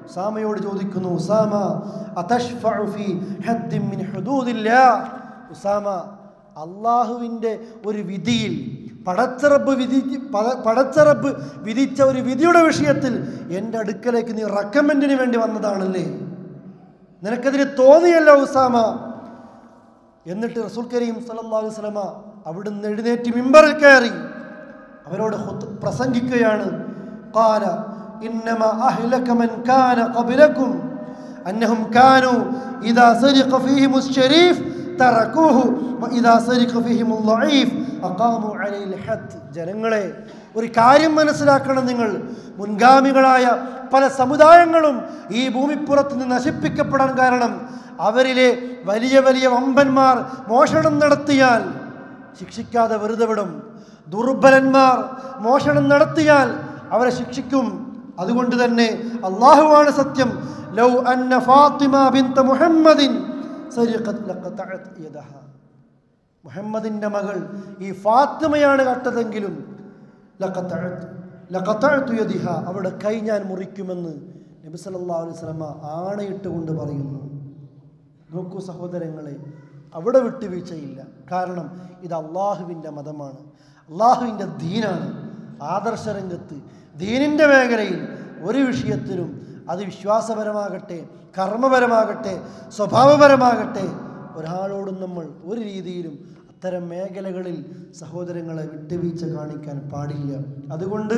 ഉസാമയോട് ചോദിക്കുന്നു, ഉസാമ അതശ്ഫഉ ഫീ ഹദ്ദിൻ മിൻ ഹുദൂദില്ലാഹ്, ഉസാമ, അള്ളാഹുവിൻ്റെ ഒരു വിധിയിൽ പടച്ചറബ് വിധിച്ച ഒരു വിധിയുടെ വിഷയത്തിൽ എൻ്റെ അടുക്കലേക്ക് നീ റെക്കമെൻഡിന് വേണ്ടി വന്നതാണല്ലേ? നിനക്കതിന് തോന്നിയല്ലോ ഉസാമ? എന്നിട്ട് റസൂൽ കരീം സല്ലല്ലാഹു അലൈഹി വസല്ലം അവിടുന്ന് എഴുന്നേറ്റ് മിമ്പറിൽ കയറി അവരോട് പ്രസംഗിക്കുകയാണ്. ഖാല ഇന്നമാ അഹ്ലക മൻ കാന ഖബ്ലകും അന്നഹും കാനൂ ഇദാ സരിഖ ഫീഹിമുസ് ശരീഫ് തറകൂഹു വഇദാ സരിഖ ഫീഹിമുൽ ളഈഫ് അഖാമു അലൈഹിൽ ഹദ്. ജനങ്ങളെ, ഒരു കാര്യം മനസ്സിലാക്കണം നിങ്ങൾ. മുൻഗാമികളായ പല സമുദായങ്ങളും ഈ ഭൂമിപ്പുറത്ത് നിന്ന് നശിപ്പിക്കപ്പെടാൻ കാരണം അവരിലെ വലിയ വലിയ വമ്പന്മാർ മോഷണം നടത്തിയാൽ ശിക്ഷിക്കാതെ വെറുതെ വിടും. ദുർബലന്മാർ മോഷണം നടത്തിയാൽ അവരെ ശിക്ഷിക്കും. അതുകൊണ്ട് തന്നെ അല്ലാഹുവാണ് സത്യം. ലൗ അന്ന ഫാത്തിമ ബിൻത മുഹമ്മദിൻ സരിഖത് ലഖതഅത് യദഹ, മുഹമ്മദിന്റെ മകൾ ഈ ഫാത്തിമയാണ് കട്ടതെങ്കിലും ലഖതഅതു യദിഹ, അവരുടെ കൈ ഞാൻ മുറിക്കുമെന്ന് നബി സല്ലല്ലാഹു അലൈഹി വസല്ലം ആണയിട്ടുകൊണ്ട് പറയുന്നു. നോക്കൂ സഹോദരങ്ങളെ, അവിടെ വിട്ടുവീഴ്ചയില്ല. കാരണം ഇത് അള്ളാഹുവിൻ്റെ മതമാണ്, അള്ളാഹുവിൻ്റെ ദീനാണ്. ആദർശരംഗത്ത് ദീനിൻ്റെ മേഖലയിൽ ഒരു വിഷയത്തിലും, അത് വിശ്വാസപരമാകട്ടെ, കർമ്മപരമാകട്ടെ, സ്വഭാവപരമാകട്ടെ, ഒരാളോടും നമ്മൾ ഒരു രീതിയിലും അത്തരം മേഖലകളിൽ സഹോദരങ്ങളെ വിട്ടുവീഴ്ച കാണിക്കാൻ പാടില്ല. അതുകൊണ്ട്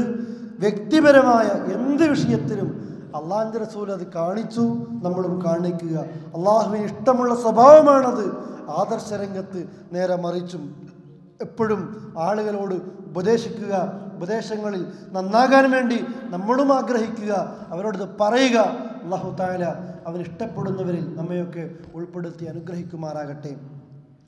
വ്യക്തിപരമായ എന്ത് വിഷയത്തിലും അള്ളാഹുവിൻ്റെ റസൂൽ അത് കാണിച്ചു, നമ്മളും കാണിക്കുക. അള്ളാഹുവിന് ഇഷ്ടമുള്ള സ്വഭാവമാണത്. ആദർശരംഗത്ത് നേരെ മറിച്ചും എപ്പോഴും ആളുകളോട് ഉപദേശിക്കുക, ഉപദേശങ്ങളിൽ നന്നാകാൻ വേണ്ടി നമ്മളും ആഗ്രഹിക്കുക, അവരോടത് പറയുക. അല്ലാഹു തആല അവൻ ഇഷ്ടപ്പെടുന്നവരിൽ നമ്മയൊക്കെ ഉൾപ്പെടുത്തി അനുഗ്രഹിക്കുമാറാകട്ടെ.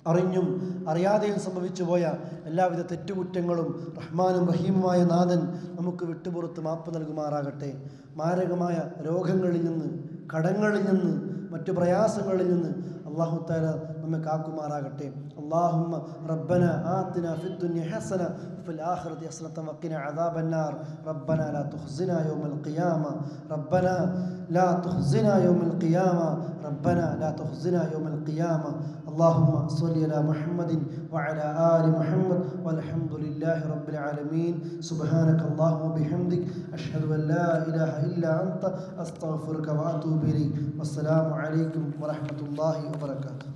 അറിഞ്ഞും അറിയാതെയും സംഭവിച്ചു പോയ എല്ലാവിധ തെറ്റുകുറ്റങ്ങളും റഹ്മാനും റഹീമുമായ നാഥൻ നമുക്ക് വിട്ടുപുറത്ത് മാപ്പ് നൽകുമാറാകട്ടെ. മാരകമായ രോഗങ്ങളിൽ നിന്ന്, കടങ്ങളിൽ നിന്ന്, മറ്റു പ്രയാസങ്ങളിൽ നിന്ന് അല്ലാഹു തആല നമ്മെ കാക്കുമാറാകട്ടെ. اللهم ربنا آتنا في الدنيا حسنة وفي الآخرة حسنة وقنا عذاب النار. ربنا لا تخزنا يوم القيامة. ربنا لا تخزنا يوم القيامة. ربنا لا تخزنا يوم القيامة. اللهم صل على محمد وعلى آل محمد والحمد لله رب العالمين. سبحانك اللهم وبحمدك أشهد أن لا إله إلا أنت أستغفرك وأتوب إليك. والسلام عليكم ورحمة الله وبركاته.